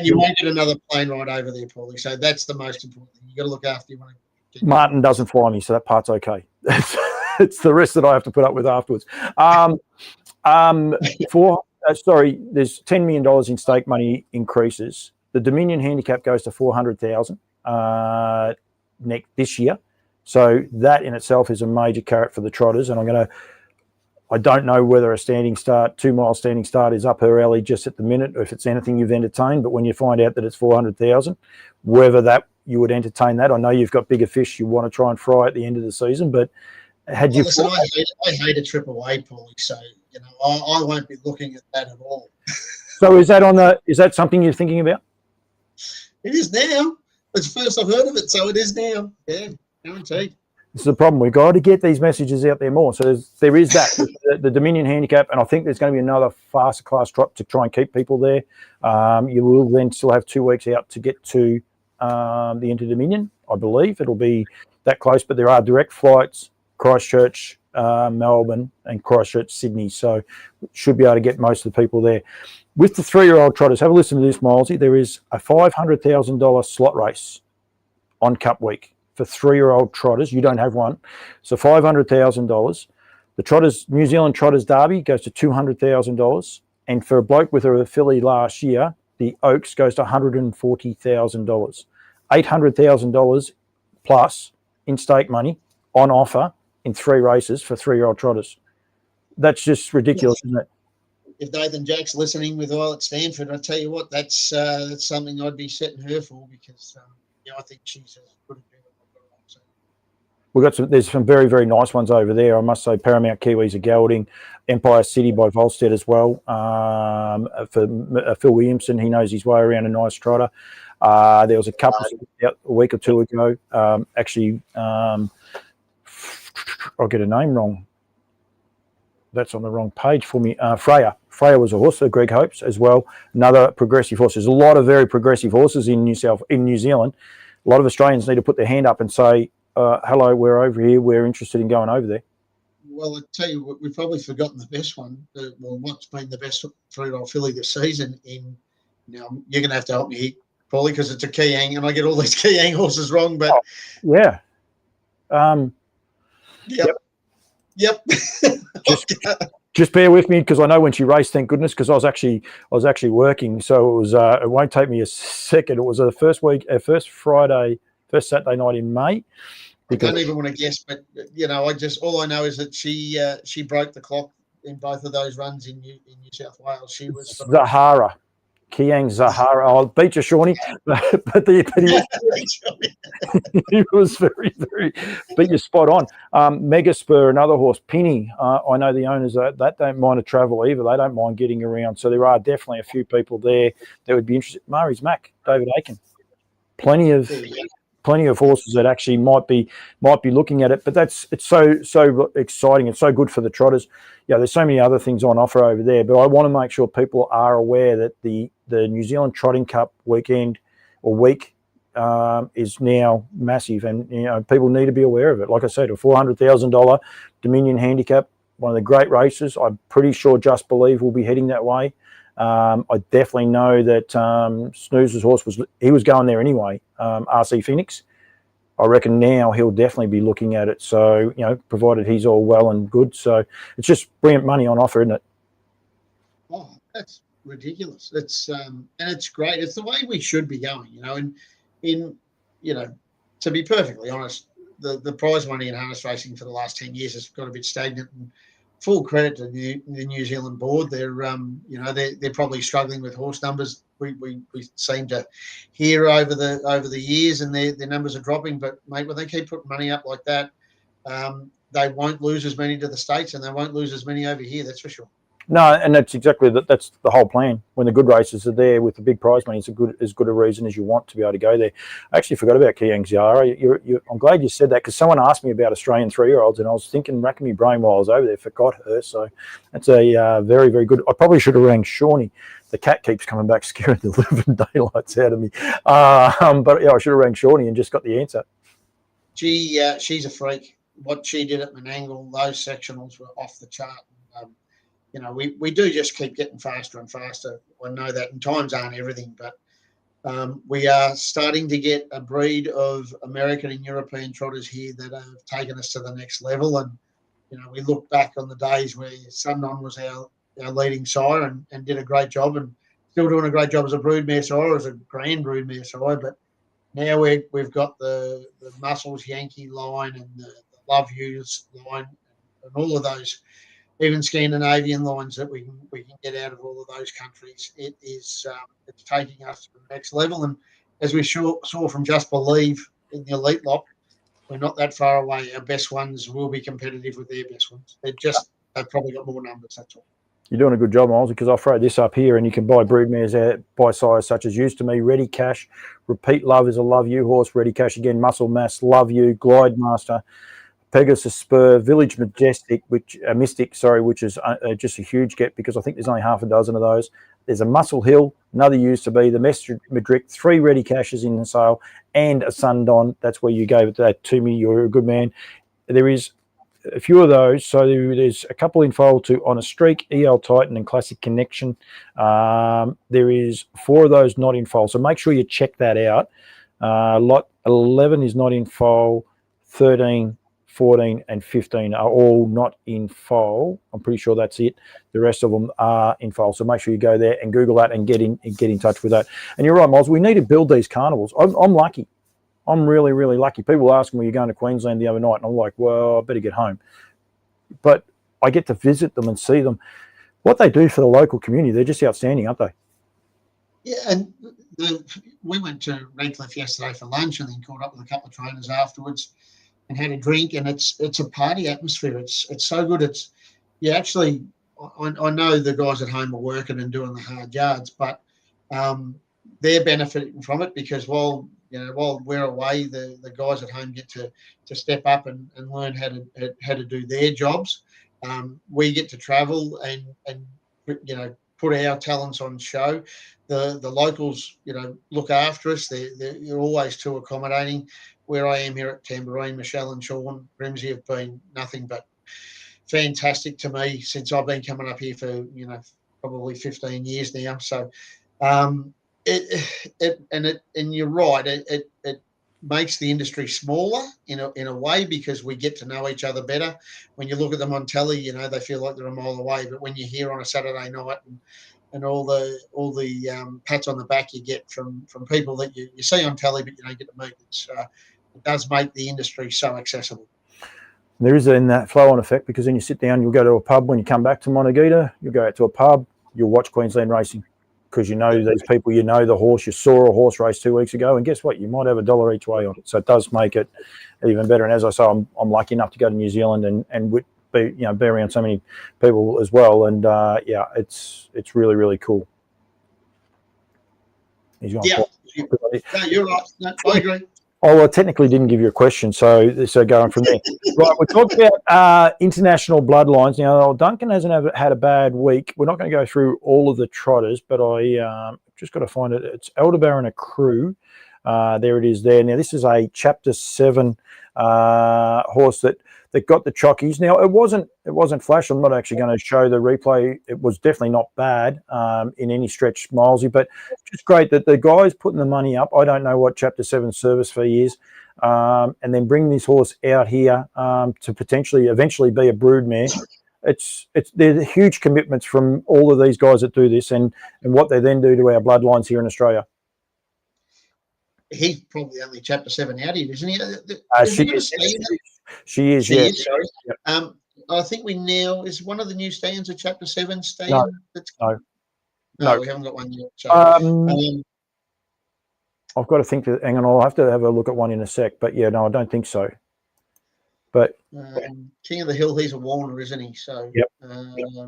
Speaker 5: you won't get another plane ride over there, Paulie. So that's the most important thing. You got to look after him.
Speaker 4: Martin doesn't fly me, so that part's okay. It's the rest that I have to put up with afterwards. There's $10 million in stake money increases. The Dominion handicap goes to 400,000 this year. So that in itself is a major carrot for the Trotters, and I don't know whether a standing start, 2 mile standing start, is up her alley just at the minute, or if it's anything you've entertained. But when you find out that it's 400,000, whether that you would entertain that. I know you've got bigger fish you want to try and fry at the end of the season, but had you?
Speaker 5: Listen, I hate a trip away, Paulie. So I won't be looking at that at all.
Speaker 4: So is that something you're thinking about?
Speaker 5: It is now. It's the first I've heard of it, so it is now. Yeah, guaranteed.
Speaker 4: This is the problem. We've got to get these messages out there more. So there is that, the Dominion handicap, and I think there's going to be another faster class trot to try and keep people there. You will then still have 2 weeks out to get to the Inter-Dominion. I believe it'll be that close, but there are direct flights, Christchurch, Melbourne, and Christchurch, Sydney. So should be able to get most of the people there. With the 3-year-old trotters, have a listen to this, Milesy. There is a $500,000 slot race on Cup Week for 3-year-old trotters. You don't have one. So $500,000. The Trotters, New Zealand Trotters Derby goes to $200,000. And for a bloke with a filly last year, the Oaks goes to $140,000. $800,000 plus in stake money on offer in 3 races for 3-year-old trotters. That's just ridiculous, isn't it?
Speaker 5: If Nathan Jack's listening with Oil at Stanford, I tell you what, that's something I'd be setting her for, because I think she's as good a bit of what
Speaker 4: there's some very, very nice ones over there. I must say Paramount Kiwis are gelding, Empire City by Volstead as well. For Phil Williamson, he knows his way around a nice trotter. There was a couple a week or 2 ago. I'll get a name wrong. That's on the wrong page for me. Freya. Freya was a horse, Greg Hopes as well. Another progressive horse. There's a lot of very progressive horses in New Zealand. A lot of Australians need to put their hand up and say, hello, we're over here. We're interested in going over there.
Speaker 5: Well, I tell you what, we've probably forgotten the best one. What's been the best 3-year-old filly this season? You're going to have to help me here, Paulie, because it's a Keyang, and I get all these Keyang horses wrong. But
Speaker 4: yeah.
Speaker 5: Yep.
Speaker 4: Just bear with me, because I know when she raced, thank goodness, because I was actually working, so it was. It won't take me a second. It was the first Saturday night in May.
Speaker 5: I don't even want to guess, but all I know is that she broke the clock in both of those runs in New South Wales. She was
Speaker 4: Zahara. Kiang Zahara. I'll beat you, Shawnee. but he was very, very, but you're spot on. Megaspur, another horse, Penny. I know the owners that don't mind a travel either. They don't mind getting around. So there are definitely a few people there that would be interested. Murray's Mac, David Aiken. Plenty of horses that actually might be looking at it. But it's so exciting. It's so good for the trotters. Yeah, there's so many other things on offer over there. But I want to make sure people are aware that the New Zealand Trotting Cup weekend or week is now massive, and people need to be aware of it. Like I said, a $400,000 Dominion handicap, one of the great races. I'm pretty sure Just Believe will be heading that way. I definitely know that Snoozer's horse was going there anyway. RC Phoenix, I reckon now he'll definitely be looking at it. So provided he's all well and good. So it's just brilliant money on offer, isn't it?
Speaker 5: Oh, that's ridiculous. It's and it's great. It's the way we should be going. To be perfectly honest, the prize money in harness racing for the last 10 years has got a bit stagnant. And full credit to the New Zealand board. They're they're probably struggling with horse numbers. We seem to hear over the years, and their numbers are dropping. But mate, when they keep putting money up like that, they won't lose as many to the States, and they won't lose as many over here. That's for sure.
Speaker 4: No, and that's exactly that's the whole plan. When the good races are there with the big prize money, it's as good a reason as you want to be able to go there. I actually forgot about Kiang Ziara. I'm glad you said that, because someone asked me about Australian 3-year-olds, and I was thinking, racking my brain while I was over there, forgot her. So that's a very, very good. I probably should have rang Shawnee. The cat keeps coming back scaring the living daylights out of me. But yeah, I should have rang Shawnee and just got the answer.
Speaker 5: She's a freak. What she did at Menangle, those sectionals were off the chart. We do just keep getting faster and faster. I know that, and times aren't everything, but we are starting to get a breed of American and European trotters here that have taken us to the next level. And, we look back on the days where Sunnon was our leading sire and did a great job, and still doing a great job as a broodmare sire, as a grand broodmare sire. But now we've got the Muscles Yankee line and the Love Yous line and all of those, even Scandinavian lines that we can get out of all of those countries. It's taking us to the next level. And as we saw from Just Believe in the elite lot, we're not that far away. Our best ones will be competitive with their best ones. They've probably got more numbers, that's all.
Speaker 4: You're doing a good job, Miles, because I'll throw this up here, and you can buy broodmares out by size such as Used to Me, Ready Cash, Repeat Love is a Love You horse, Ready Cash again, Muscle Mass, Love You, Glide Master, Pegasus Spur, Village Mystic, which is just a huge get, because I think there's only half a dozen of those. There's a Muscle Hill, another Used to Be, the Madrick, 3 Ready Cashes in the sale, and a Sundon. That's where you gave that to me. You're a good man. There is a few of those. So there's a couple in foal to On a Streak, EL Titan, and Classic Connection. There is 4 of those not in foal. So make sure you check that out. Lot 11 is not in foal. 13, 14 and 15 are all not in foal. I'm pretty sure that's it. The rest of them are in foal. So make sure you go there and Google that and get in touch with that. And you're right, Miles, we need to build these carnivals. I'm lucky. I'm really, really lucky. People ask me, you're going to Queensland the other night, and I'm like, well, I better get home. But I get to visit them and see them. What they do for the local community, they're just outstanding, aren't they?
Speaker 5: Yeah, and we went to Redcliffe yesterday for lunch, and then caught up with a couple of trainers afterwards and had a drink, and it's a party atmosphere. It's so good. I know the guys at home are working and doing the hard yards, but they're benefiting from it, because while we're away, the guys at home get to step up and learn how to do their jobs. We get to travel and put our talents on show. The locals, look after us. They're always too accommodating. Where I am here at Tambourine, Michelle and Sean Grimsey have been nothing but fantastic to me since I've been coming up here for probably 15 years now. So and you're right, it makes the industry smaller in a way, because we get to know each other better. When you look at them on telly, they feel like they're a mile away, but when you're here on a Saturday night and all the pats on the back you get from people that you see on telly but you don't get to meet, it does make the industry so accessible.
Speaker 4: There is in that flow-on effect, because then you sit down, you'll go to a pub when you come back to Montegaeta, you'll go out to a pub, you'll watch Queensland racing. because you know these people, you know the horse, you saw a horse race 2 weeks ago, and guess what? You might have $1 each way on it. So it does make it even better. And as I say, I'm lucky enough to go to New Zealand and be around so many people as well. And yeah, it's really, really cool. He's gone.
Speaker 5: Yeah, no, you're right. No, I agree.
Speaker 4: Oh, well, I technically didn't give you a question, so going from there. Right, we talked about international bloodlines. Now, Duncan hasn't had a bad week. We're not going to go through all of the trotters, but I just got to find it. It's Aldebaran a Crew. There it is there. Now, this is a Chapter 7 horse that got the chockies. Now, it wasn't flash. I'm not actually going to show the replay. It was definitely not bad in any stretch, Milesy, but just great that the guys putting the money up. I don't know what Chapter 7 service fee is, and then bring this horse out here to potentially eventually be a broodmare. They're huge commitments from all of these guys that do this, and what they then do to our bloodlines here in Australia.
Speaker 5: He's probably only Chapter 7 out here, isn't he?
Speaker 4: She is,
Speaker 5: She
Speaker 4: yeah.
Speaker 5: is, sorry.
Speaker 4: Yep.
Speaker 5: I think is one of the new stands a Chapter 7 stand?
Speaker 4: No,
Speaker 5: we haven't got one yet. So,
Speaker 4: I've got to think that, hang on, I'll have to have a look at one in a sec, but yeah, no, I don't think so. But
Speaker 5: King of the Hill, he's a Warner, isn't he? So
Speaker 4: yep.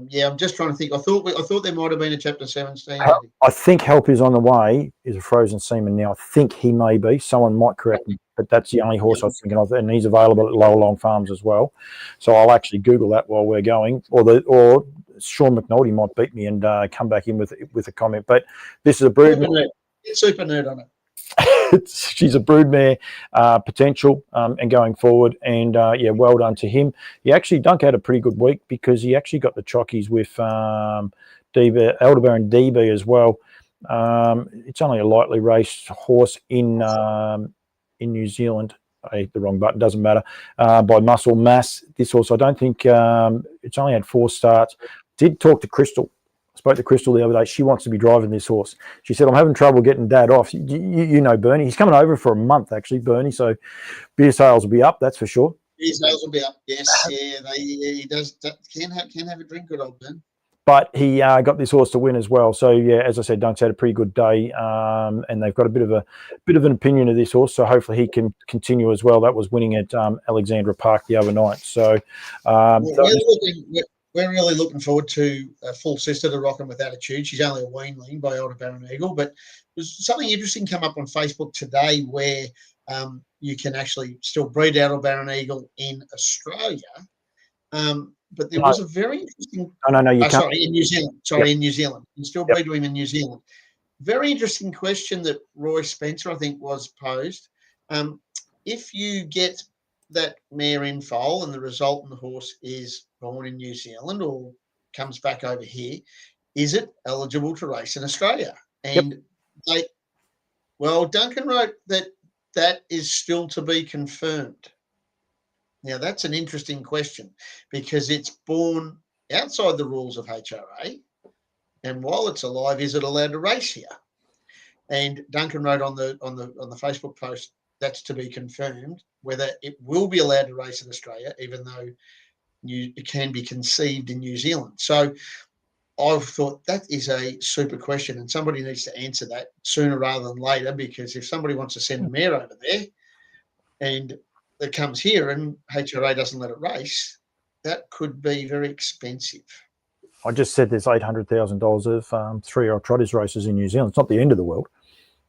Speaker 5: Yeah, I'm just trying to think. I thought there might have been a Chapter 7 stand.
Speaker 4: I think Help is on the way. Is a Frozen Seaman now. I think he may be. Someone might correct me, but that's the only horse I was thinking of, and he's available at Lower Long Farms as well. So I'll actually Google that while we're going, or Sean McNulty might beat me and come back in with a comment. But this is a brood.
Speaker 5: Super nerd on it.
Speaker 4: She's a broodmare potential and going forward, and yeah, well done to him. Dunk had a pretty good week because he actually got the chockies with Aldebaran DB as well. It's only a lightly raced horse in New Zealand. I hit the wrong button, doesn't matter. By Muscle Mass, this horse, I don't think it's only had 4 starts. Did talk to Crystal. Spoke to Crystal the other day. She wants to be driving this horse. She said, I'm having trouble getting Dad off. You know Bernie. He's coming over for a month, actually, Bernie. So beer sales will be up, that's for sure.
Speaker 5: Beer sales will be up, yes. Yeah, he does. Can have a drink, good old Ben.
Speaker 4: But he got this horse to win as well. So, yeah, as I said, Dunk's had a pretty good day, and they've got a bit of an opinion of this horse. So hopefully he can continue as well. That was winning at Alexandra Park the other night. So
Speaker 5: we're really looking forward to a full sister to Rockin' with Attitude. She's only a weanling by Aldebaran Eagle, but there's something interesting come up on Facebook today where you can actually still breed Aldebaran Eagle in Australia. But there was a very interesting.
Speaker 4: No, you can't.
Speaker 5: Sorry, in New Zealand. In New Zealand. You can still breed him in New Zealand. Very interesting question that Roy Spencer, I think, was posed. If you get that mare in foal and the resultant horse is born in New Zealand or comes back over here, is it eligible to race in Australia? And Duncan wrote that is still to be confirmed. Now, that's an interesting question because it's born outside the rules of HRA, and while it's alive, is it allowed to race here? And Duncan wrote on the Facebook post, that's to be confirmed, whether it will be allowed to race in Australia, even though it can be conceived in New Zealand. So I've thought that is a super question, and somebody needs to answer that sooner rather than later, because if somebody wants to send a mare over there and it comes here and HRA doesn't let it race, that could be very expensive.
Speaker 4: I just said there's $800,000 of 3-year-old Trotters races in New Zealand. It's not the end of the world.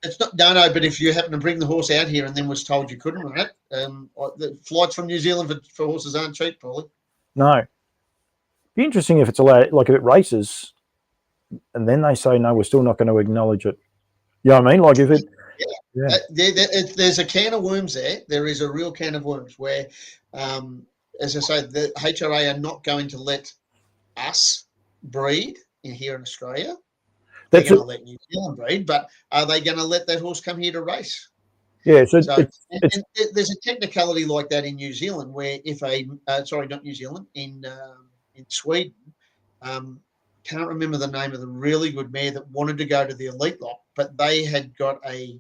Speaker 5: It's not, no, but if you happen to bring the horse out here and then was told you couldn't run it, the flights from New Zealand for horses aren't cheap, probably.
Speaker 4: No. Be interesting if it's allowed, like if it races and then they say, no, we're still not going to acknowledge it. You know what I mean? Like if it...
Speaker 5: There's a can of worms there. There is a real can of worms where, as I say, the HRA are not going to let us breed here in Australia. They're going to let New Zealand breed, but are they going to let that horse come here to race?
Speaker 4: Yeah, so
Speaker 5: there's a technicality like that in New Zealand where if not New Zealand, in Sweden, can't remember the name of the really good mare that wanted to go to the elite lot, but they had got a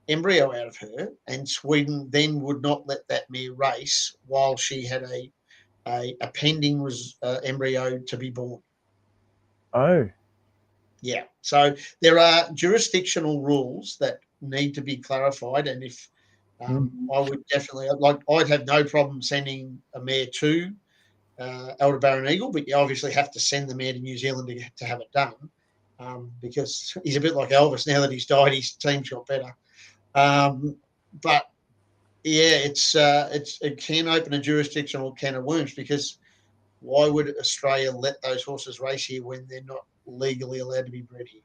Speaker 5: embryo out of her, and Sweden then would not let that mare race while she had a pending embryo to be born.
Speaker 4: Oh.
Speaker 5: Yeah. So there are jurisdictional rules that need to be clarified, and if I would definitely I'd have no problem sending a mare to Aldebaran Eagle, but you obviously have to send the mare to New Zealand to have it done, because he's a bit like Elvis. Now that he's died, his team's got better. But yeah, it can open a jurisdictional can of worms, because why would Australia let those horses race here when they're not legally allowed to be bred here?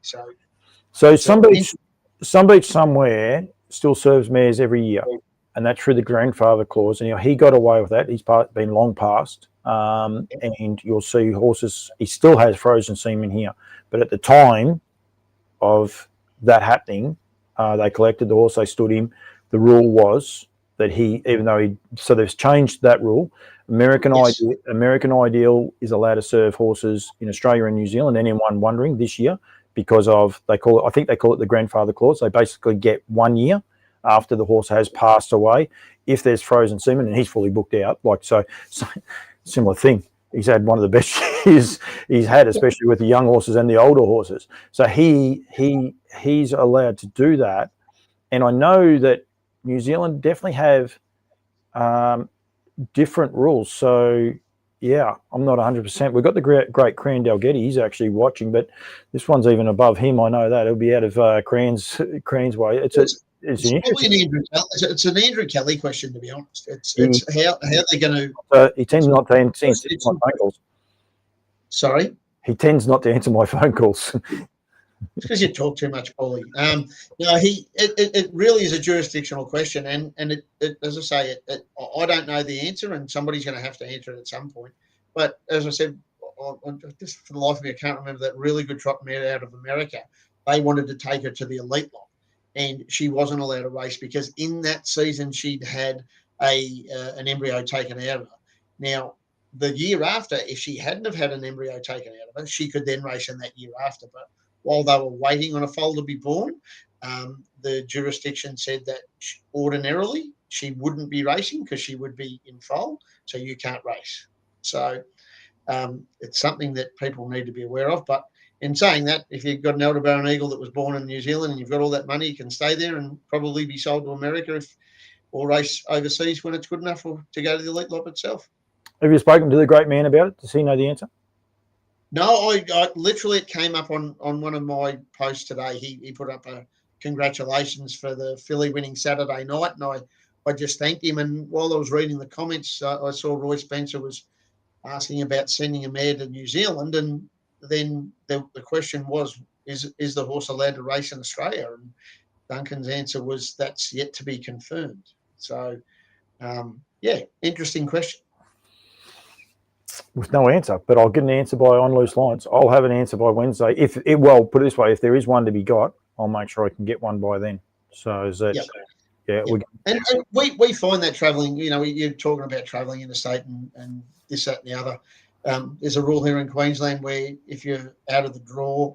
Speaker 4: So somebody somewhere still serves mares every year, and that's through the grandfather clause. And he got away with that. He's been long past, and you'll see horses. He still has frozen semen here, but at the time of that happening, they collected the horse. They stood him. The rule was that so they've changed that rule. American Ideal is allowed to serve horses in Australia and New Zealand. Anyone wondering, this year, because of I think they call it the grandfather clause. They basically get 1 year after the horse has passed away if there's frozen semen, and he's fully booked out. So similar thing. He's had one of the best years he's had, especially with the young horses and the older horses. So he's allowed to do that. And I know that New Zealand definitely have different rules. So, yeah, I'm not 100%. We've got the great Cran Dalgety. He's actually watching, but this one's even above him. I know that. It'll be out of Cran's way.
Speaker 5: It's an Andrew Kelly question, to be honest. It's how they're going
Speaker 4: to. He tends not to answer my phone calls.
Speaker 5: Sorry?
Speaker 4: He tends not to answer my phone calls.
Speaker 5: It's because you talk too much, Paulie. It really is a jurisdictional question, and it as I say, I don't know the answer, and somebody's going to have to answer it at some point. But as I said, just for the life of me, I can't remember that really good trot mare out of America. They wanted to take her to the elite lot, and she wasn't allowed to race because in that season she'd had an embryo taken out of her. Now, the year after, if she hadn't have had an embryo taken out of her, she could then race in that year after. But while they were waiting on a foal to be born, the jurisdiction said that ordinarily she wouldn't be racing because she would be in foal, so you can't race. So it's something that people need to be aware of. But in saying that, if you've got an Aldebaran Eagle that was born in New Zealand and you've got all that money, you can stay there and probably be sold to America or race overseas when it's good enough to go to the elite lot itself.
Speaker 4: Have you spoken to the great man about it? Does he know the answer?
Speaker 5: No, I literally, it came up on one of my posts today. He put up a congratulations for the filly winning Saturday night, and I just thanked him. And while I was reading the comments, I saw Roy Spencer was asking about sending a mare to New Zealand, and then the question was, is the horse allowed to race in Australia? And Duncan's answer was, that's yet to be confirmed. So, interesting question.
Speaker 4: With no answer, but I'll get an answer by On Loose Lines. I'll have an answer by Wednesday. Put it this way, if there is one to be got, I'll make sure I can get one by then. So is that, yeah.
Speaker 5: And we find that travelling, you're talking about travelling in the state and this, that, and the other. There's a rule here in Queensland where if you're out of the draw,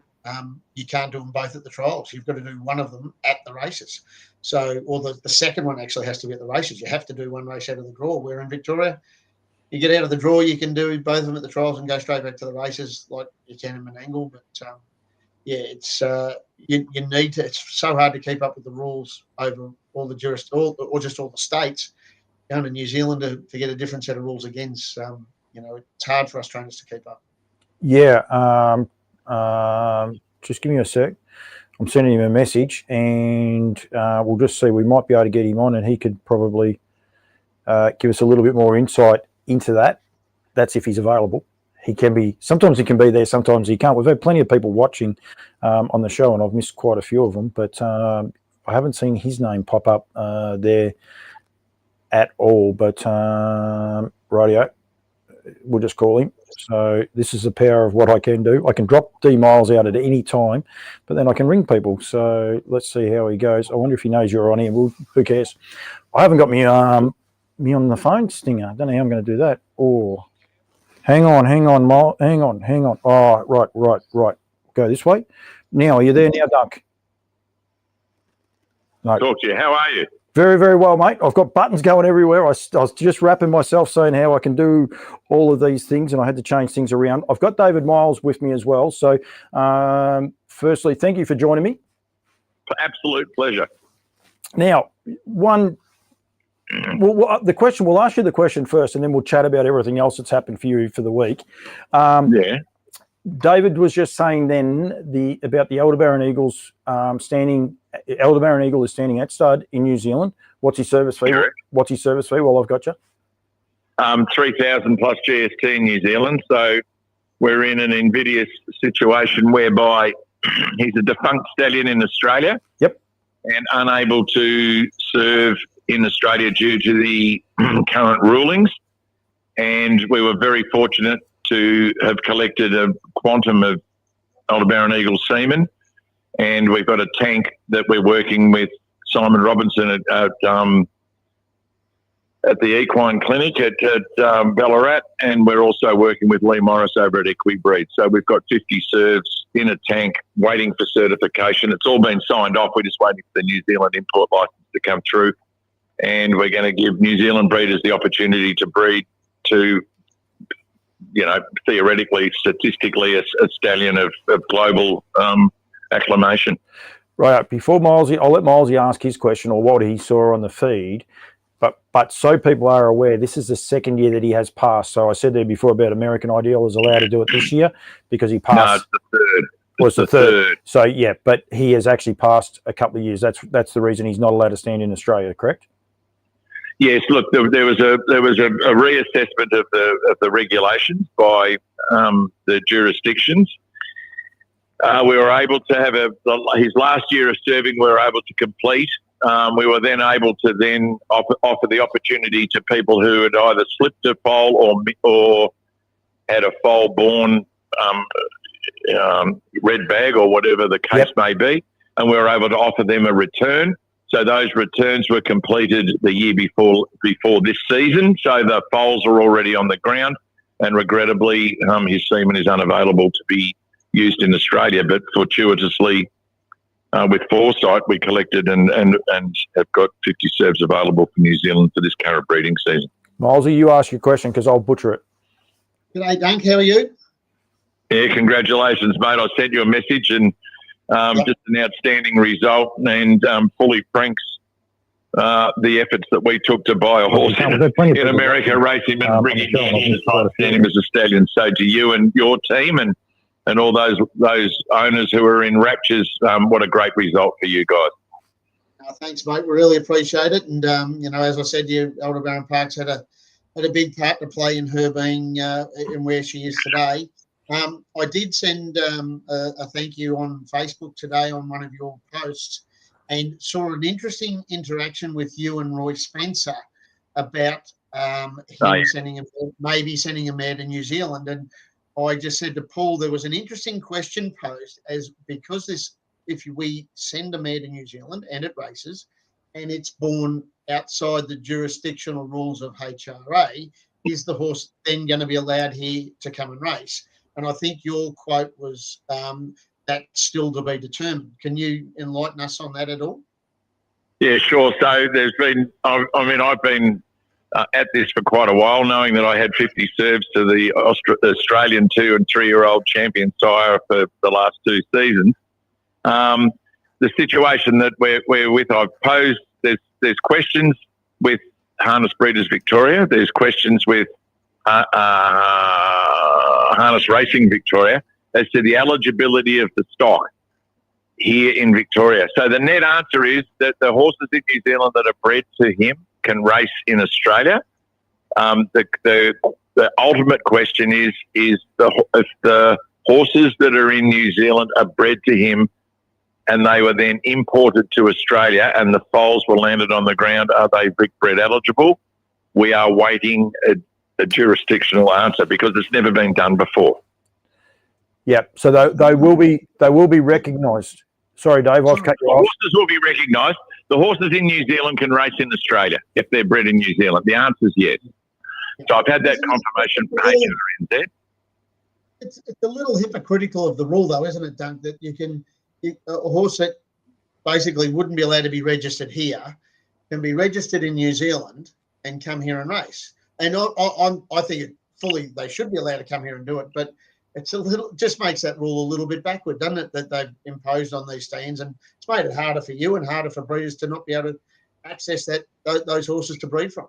Speaker 5: you can't do them both at the trials. You've got to do one of them at the races. So, or the second one actually has to be at the races. You have to do one race out of the draw, where in Victoria, you get out of the draw, you can do both of them at the trials and go straight back to the races like you can in Menangle. But it's you need to. It's so hard to keep up with the rules over all the or just all the states. Going to New Zealand to get a different set of rules against, it's hard for us trainers to keep up.
Speaker 4: Yeah. Just give me a sec. I'm sending him a message, and we'll just see. We might be able to get him on, and he could probably give us a little bit more insight into that. That's if he's available. Sometimes he can be there, sometimes he can't. We've had plenty of people watching on the show, and I've missed quite a few of them, but I haven't seen his name pop up there at all. But radio, we'll just call him. So this is the power of what I can do. I can drop D Miles out at any time, but then I can ring people. So let's see how he goes. I wonder if he knows you're on here. Well, who cares? I haven't got me on the phone stinger. I don't know how I'm going to do that. Oh, hang on. Oh, right. Go this way. Now, are you there now, Dunk?
Speaker 6: No. Talk to you. How are you?
Speaker 4: Very, very well, mate. I've got buttons going everywhere. I was just wrapping myself saying how I can do all of these things, and I had to change things around. I've got David Miles with me as well. So, firstly, thank you for joining me.
Speaker 6: Absolute pleasure.
Speaker 4: Now, the question, we'll ask you the question first, and then we'll chat about everything else that's happened for you for the week.
Speaker 6: Yeah.
Speaker 4: David was just saying then about the Aldebaran Eagles standing. Aldebaran Eagle is standing at stud in New Zealand. What's his service fee?
Speaker 6: Correct.
Speaker 4: What's his service fee? Well, I've got you.
Speaker 6: 3,000 plus GST in New Zealand. So we're in an invidious situation whereby he's a defunct stallion in Australia.
Speaker 4: Yep.
Speaker 6: And unable to serve in Australia due to the current rulings. And we were very fortunate to have collected a quantum of Aldebaran Eagle semen. And we've got a tank that we're working with Simon Robinson at the equine clinic at Ballarat, and we're also working with Lee Morris over at Equibreed. So we've got 50 serves in a tank waiting for certification. It's all been signed off. We're just waiting for the New Zealand import license to come through, and we're going to give New Zealand breeders the opportunity to breed to, theoretically, statistically, a stallion of global acclamation.
Speaker 4: Right. Before Milesy, I'll let Milesy ask his question or what he saw on the feed. But so people are aware, this is the second year that he has passed. So I said there before about American Ideal was allowed to do it this year because he passed.
Speaker 6: No, it's the third.
Speaker 4: Was the third. So yeah, but he has actually passed a couple of years. That's the reason he's not allowed to stand in Australia, correct?
Speaker 6: Yes. Look, there was a reassessment of the regulations by the jurisdictions. We were able to have his last year of serving. We were able to complete. We were then able to then offer the opportunity to people who had either slipped a foal or had a foal born red bag or whatever the case may be, and we were able to offer them a return. So those returns were completed the year before this season. So the foals are already on the ground, and regrettably, his semen is unavailable to be used in Australia. But fortuitously, with foresight, we collected and have got 50 serves available for New Zealand for this current breeding season.
Speaker 4: Milesy, you ask your question because I'll butcher it.
Speaker 5: G'day, Dunk. How are you?
Speaker 6: Yeah, congratulations, mate. I sent you a message and just an outstanding result, and fully franks the efforts that we took to buy a horse in America, race him and bring him in and stand him as a stallion. So to you and your team and all those owners who are in raptures, what a great result for you guys.
Speaker 5: Thanks, mate. We really appreciate it. And as I said to you, Aldebaran Parks had a big part to play in her being in where she is today. I did send a thank you on Facebook today on one of your posts, and saw an interesting interaction with you and Roy Spencer about maybe sending a mare to New Zealand. And I just said to Paul, there was an interesting question posed because if we send a mare to New Zealand and it races and it's born outside the jurisdictional rules of HRA, is the horse then going to be allowed here to come and race? And I think your quote was that's still to be determined. Can you enlighten us on that at all?
Speaker 6: Yeah, sure. So there's been, I've been at this for quite a while, knowing that I had 50 serves to the Australian 2 and 3-year-old champion sire for the last 2 seasons. The situation that we're with, I've posed, there's questions with Harness Breeders Victoria. There's questions with Harness Racing Victoria as to the eligibility of the stock here in Victoria. So the net answer is that the horses in New Zealand that are bred to him can race in Australia. The ultimate question is if the horses that are in New Zealand are bred to him and they were then imported to Australia and the foals were landed on the ground, are they Vic bred eligible? We are waiting a jurisdictional answer because it's never been done before.
Speaker 4: Yeah, so they will be recognised. Sorry, Dave, I've cut you off.
Speaker 6: Horses will be recognised. The horses in New Zealand can race in Australia if they're bred in New Zealand. The answer is yes. So I've had that confirmation from HRNZ.
Speaker 5: It's a little hypocritical of the rule, though, isn't it, Dunk, that a horse that basically wouldn't be allowed to be registered here can be registered in New Zealand and come here and race. And I think they should be allowed to come here and do it, but it's just makes that rule a little bit backward, doesn't it, that they've imposed on these stands, and it's made it harder for you and harder for breeders to not be able to access those horses to breed from.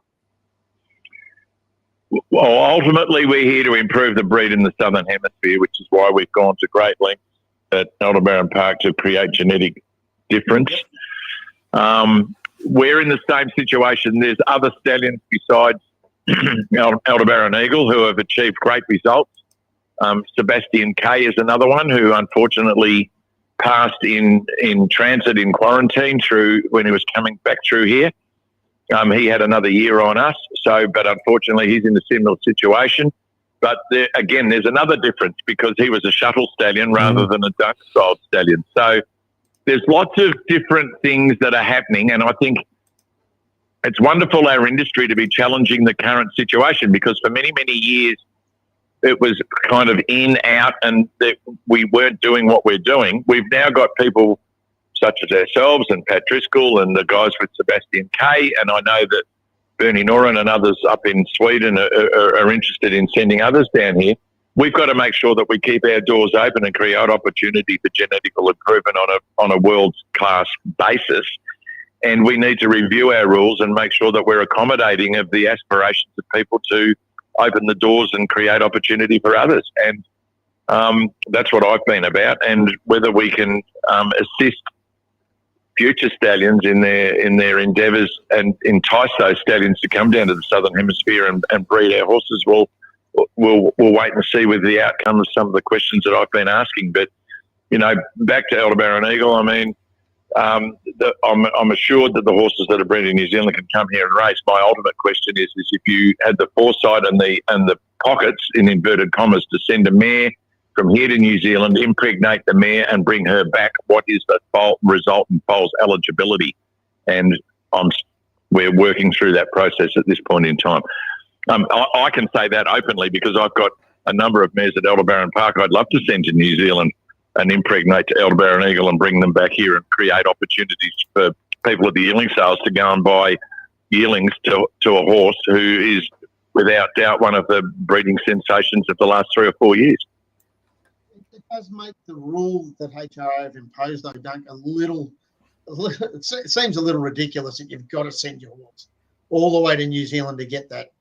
Speaker 6: Well, ultimately, we're here to improve the breed in the Southern Hemisphere, which is why we've gone to great lengths at Aldebaran Park to create genetic difference. We're in the same situation. There's other stallions besides Aldebaran Eagle who have achieved great results. Sebastian K is another one who unfortunately passed in transit in quarantine when he was coming back through here. He had another year on us, but unfortunately he's in a similar situation. But again, there's another difference because he was a shuttle stallion rather than a dunk-style stallion. So there's lots of different things that are happening, and I think it's wonderful our industry to be challenging the current situation, because for many, many years it was kind of in, out, and that we weren't doing what we're doing. We've now got people such as ourselves and Pat Driscoll and the guys with Sebastian K, and I know that Bernie Noren and others up in Sweden are interested in sending others down here. We've got to make sure that we keep our doors open and create opportunity for genetical improvement on a world-class basis. And we need to review our rules and make sure that we're accommodating of the aspirations of people to open the doors and create opportunity for others. And that's what I've been about. And whether we can assist future stallions in their endeavours and entice those stallions to come down to the Southern Hemisphere and breed our horses, we'll wait and see with the outcome of some of the questions that I've been asking. But, back to Aldebaran Eagle, I mean, I'm assured that the horses that are bred in New Zealand can come here and race. My ultimate question is if you had the foresight and the pockets, in inverted commas, to send a mare from here to New Zealand, impregnate the mare and bring her back, what is the result in foal's eligibility? And we're working through that process at this point in time. I can say that openly because I've got a number of mares at Aldebaran Park I'd love to send to New Zealand and impregnate to Aldebaran Eagle and bring them back here and create opportunities for people at the yearling sales to go and buy yearlings to a horse who is without doubt one of the breeding sensations of the last 3 or 4 years.
Speaker 5: It does make the rule that HRA have imposed, though, Dunk, it seems a little ridiculous that you've got to send your horse all the way to New Zealand to get that,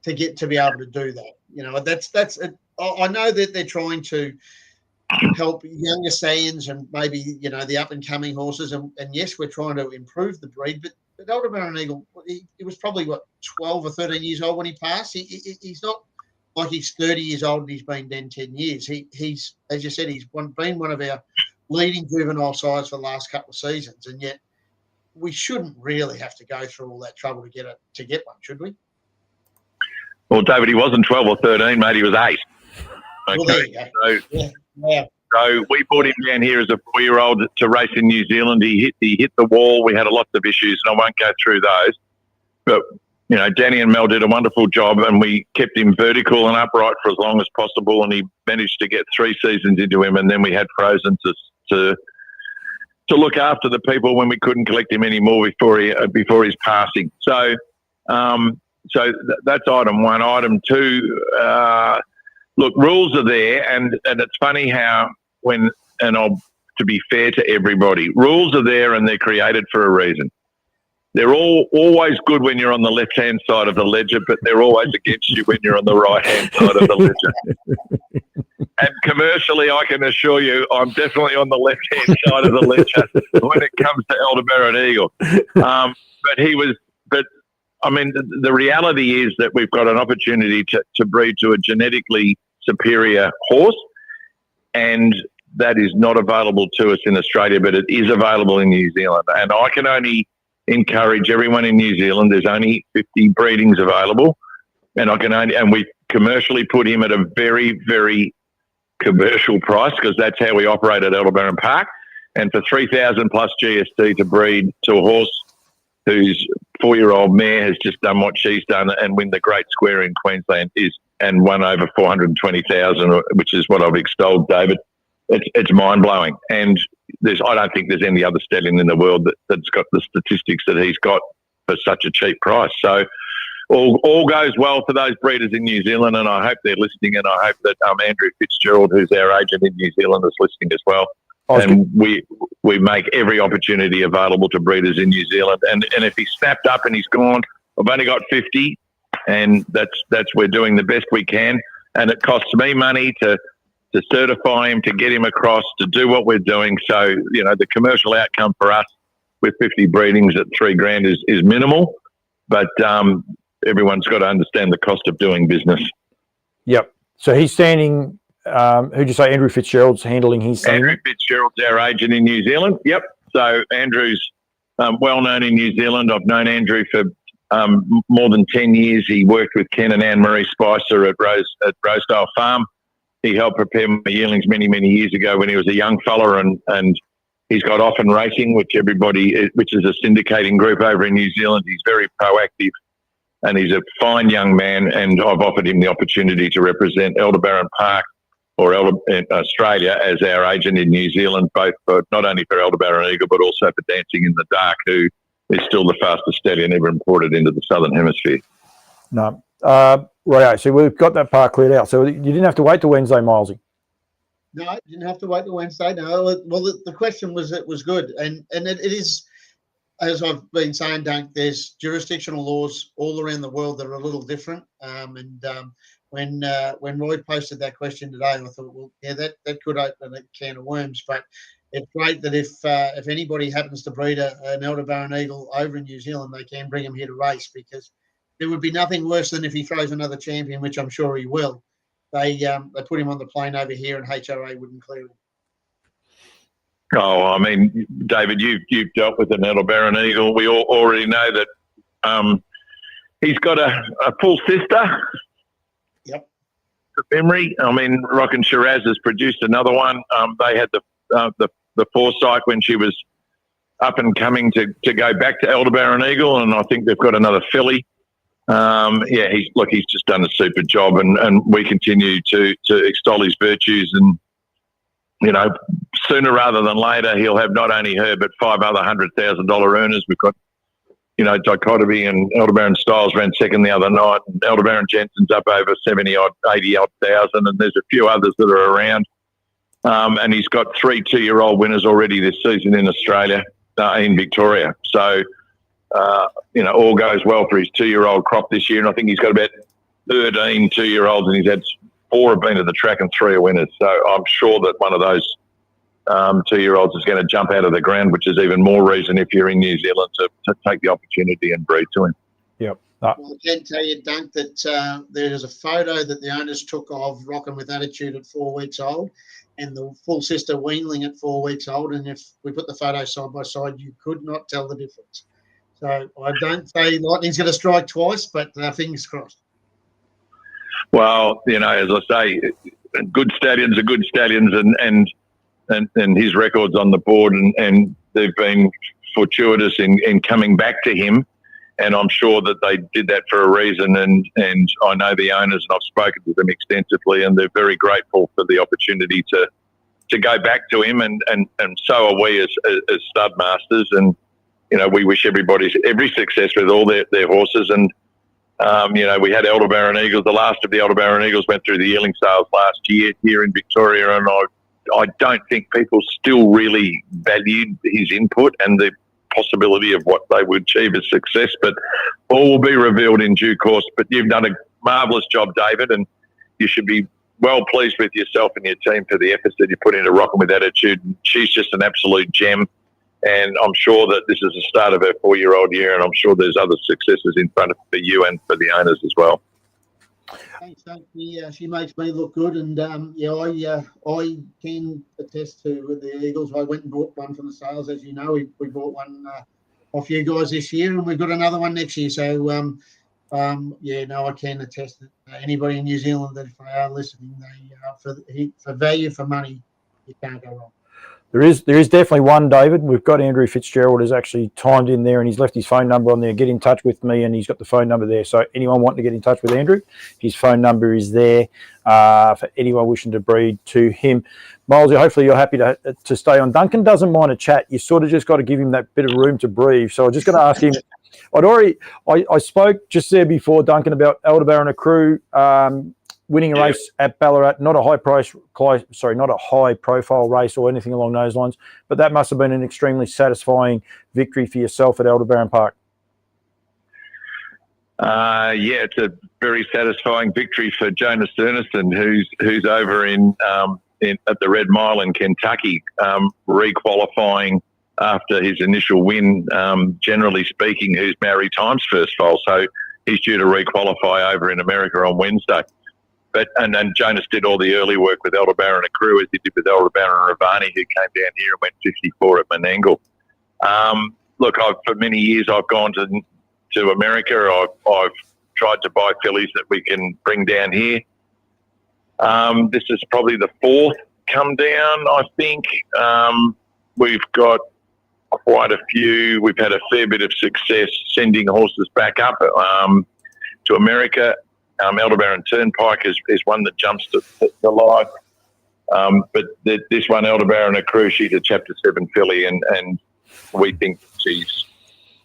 Speaker 5: to be able to do that. I know that they're trying to help younger stallions and maybe, the up-and-coming horses. And yes, we're trying to improve the breed. But Aldebaran Eagle, he was probably, 12 or 13 years old when he passed. He's not like he's 30 years old and he's been dead 10 years. He's, as you said, he's been one of our leading juvenile sides for the last couple of seasons. And yet we shouldn't really have to go through all that trouble to get one, should we?
Speaker 6: Well, David, he wasn't 12 or 13, mate. He was 8. Okay.
Speaker 5: Well, there you go. Yeah.
Speaker 6: So we brought him down here as a 4-year-old to race in New Zealand. He hit the wall. We had lots of issues, and I won't go through those. But, Danny and Mel did a wonderful job, and we kept him vertical and upright for as long as possible, and he managed to get 3 seasons into him, and then we had Frozen to look after the people when we couldn't collect him anymore before his passing. So that's item 1. Item 2, look, rules are there, and it's funny how to be fair to everybody, rules are there and they're created for a reason. They're always good when you're on the left-hand side of the ledger, but they're always against you when you're on the right-hand side of the ledger. And commercially, I can assure you, I'm definitely on the left-hand side of the ledger when it comes to Aldebaran Eagle. But the reality is that we've got an opportunity to breed to a genetically superior horse, and that is not available to us in Australia, but it is available in New Zealand. And I can only encourage everyone in New Zealand, there's only 50 breedings available, and we commercially put him at a very, very commercial price because that's how we operate at Aldebaran Park. And for 3,000 plus GST to breed to a horse whose 4-year-old mare has just done what she's done and win the Great Square in Queensland and won over 420,000, which is what I've extolled, David. It's mind-blowing. And I don't think there's any other stallion in the world that's got the statistics that he's got for such a cheap price. So all goes well for those breeders in New Zealand, and I hope they're listening, and I hope that Andrew Fitzgerald, who's our agent in New Zealand, is listening as well. And we make every opportunity available to breeders in New Zealand. And if he's snapped up and he's gone, I've only got 50, and that's we're doing the best we can. And it costs me money to certify him, to get him across, to do what we're doing. So, the commercial outcome for us with 50 breedings at $3,000 is minimal, but everyone's got to understand the cost of doing business.
Speaker 4: Yep. So he's standing, who'd you say, Andrew Fitzgerald's handling his scene?
Speaker 6: Andrew Fitzgerald's our agent in New Zealand. Yep. So Andrew's well known in New Zealand. I've known Andrew for more than 10 years. He worked with Ken and Anne-Marie Spicer at Rosedale Farm. He helped prepare my yearlings many, many years ago when he was a young fella, and he's got Off and Racing, which is a syndicating group over in New Zealand. He's very proactive, and he's a fine young man, and I've offered him the opportunity to represent Aldebaran Park or Australia as our agent in New Zealand, both for, not only for Aldebaran Eagle, but also for Dancing in the Dark, who is still the fastest stallion ever imported into the Southern Hemisphere.
Speaker 4: No. Right, so we've got that part cleared out. So you didn't have to wait till Wednesday, Milesy.
Speaker 5: No, you didn't have to wait till Wednesday. No, well, the question was good, and it is, as I've been saying, Dunk, there's jurisdictional laws all around the world that are a little different. When Roy posted that question today, I thought, well, yeah, that could open a can of worms. But it's great that if anybody happens to breed an Aldebaran Eagle over in New Zealand, they can bring him here to race, because there would be nothing worse than if he throws another champion, which I'm sure he will. They put him on the plane over here, and HRA wouldn't clear him.
Speaker 6: Oh, I mean, David, you've dealt with an Aldebaran Eagle. We all already know that he's got a full sister.
Speaker 5: Yep.
Speaker 6: From memory. I mean, Rockin' Haras has produced another one. They had the foresight when she was up and coming to go back to Aldebaran Eagle, and I think they've got another filly. He's just done a super job, and we continue to extol his virtues, and sooner rather than later he'll have not only her but 5 other $100,000 earners. We've got Dichotomy and Aldebaran Styles ran second the other night, and Aldebaran Jensen's up over 80-odd thousand, and there's a few others that are around, and he's got 3 2-year-old winners already this season in Australia, in Victoria. So all goes well for his 2-year-old crop this year, and I think he's got about 13 2-year-olds, and he's had 4 have been to the track and 3 are winners. So I'm sure that one of those 2-year-olds is going to jump out of the ground, which is even more reason, if you're in New Zealand, to take the opportunity and breed to him.
Speaker 4: Yep.
Speaker 5: Well, I can tell you, Dunk, that there is a photo that the owners took of Rockin' with Attitude at 4 weeks old, and the full sister weanling at 4 weeks old. And if we put the photos side by side, you could not tell the difference. So I don't say lightning's going to strike twice, but fingers crossed.
Speaker 6: Well, as I say, good stallions are good stallions, and his record's on the board, and they've been fortuitous in coming back to him. And I'm sure that they did that for a reason. And I know the owners, and I've spoken to them extensively, and they're very grateful for the opportunity to go back to him. And so are we as stud masters. And, we wish everybody every success with all their horses. And, we had Aldebaran Eagles. The last of the Aldebaran Eagles went through the yearling sales last year here in Victoria. And I don't think people still really valued his input and the possibility of what they would achieve as success, but all will be revealed in due course. But you've done a marvellous job, David, and you should be well pleased with yourself and your team for the efforts that you put into Rockin' with Attitude. She's just an absolute gem, and I'm sure that this is the start of her 4-year-old year, and I'm sure there's other successes in front of for you and for the owners as well.
Speaker 5: Thanks, she makes me look good, and I can attest to the Eagles. I went and bought one from the sales, as you know. We bought one off you guys this year, and we've got another one next year. So, I can attest that anybody in New Zealand that if they are listening, for value for money, you can't go wrong.
Speaker 4: There is definitely one, David. We've got Andrew Fitzgerald has actually timed in there, and he's left his phone number on there. Get in touch with me, and he's got the phone number there. So anyone wanting to get in touch with Andrew, his phone number is there for anyone wishing to breed to him. Milesy, hopefully you're happy to stay on. Duncan doesn't mind a chat. You sort of just got to give him that bit of room to breathe. So I'm just going to ask him I spoke just there before, Duncan, about Aldebaran Crew winning a race at Ballarat. Not a high profile race or anything along those lines, but that must have been an extremely satisfying victory for yourself at Aldebaran Park.
Speaker 6: Yeah, it's a very satisfying victory for Jonas Ernison, who's over in at the Red Mile in Kentucky, re-qualifying after his initial win. Generally speaking, who's Maori Times first foal, so he's due to re-qualify over in America on Wednesday. And then Jonas did all the early work with Aldebaran Crew, as he did with Aldebaran Ravani, who came down here and went 54 at Menangle. Look, for many years I've gone to America. I've tried to buy fillies that we can bring down here. This is probably the fourth come down, I think. We've got quite a few. We've had a fair bit of success sending horses back up to America. Aldebaran Turnpike is one that jumps to life. But this one, Aldebaran Crew, she's a Chapter 7 filly, and we think she's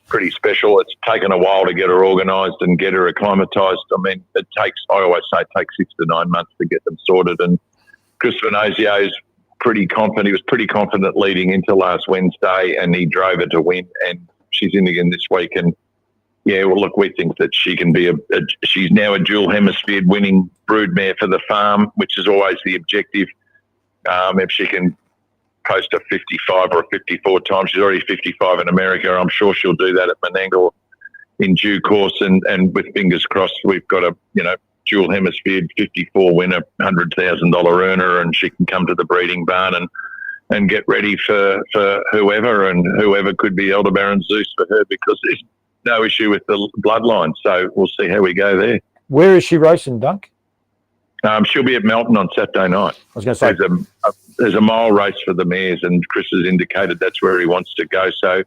Speaker 6: pretty special. It's taken a while to get her organised and get her acclimatised. I mean, I always say it takes 6 to 9 months to get them sorted. And Chris Venozio is pretty confident. He was pretty confident leading into last Wednesday, and he drove her to win. And she's in again this week. And yeah, well, look, we think that she can be she's now a dual hemisphere winning broodmare for the farm, which is always the objective. If she can post a 55 or a 54 times, she's already 55 in America. I'm sure she'll do that at Menangle in due course. And with fingers crossed, we've got a dual hemisphere 54 winner, $100,000 earner, and she can come to the breeding barn and get ready for whoever, and whoever could be Aldebaran Zeus for her, because there's no issue with the bloodline. So we'll see how we go there.
Speaker 4: Where is she racing, Dunk?
Speaker 6: She'll be at Melton on Saturday night.
Speaker 4: I was going to say
Speaker 6: there's a mile race for the mares, and Chris has indicated that's where he wants to go. So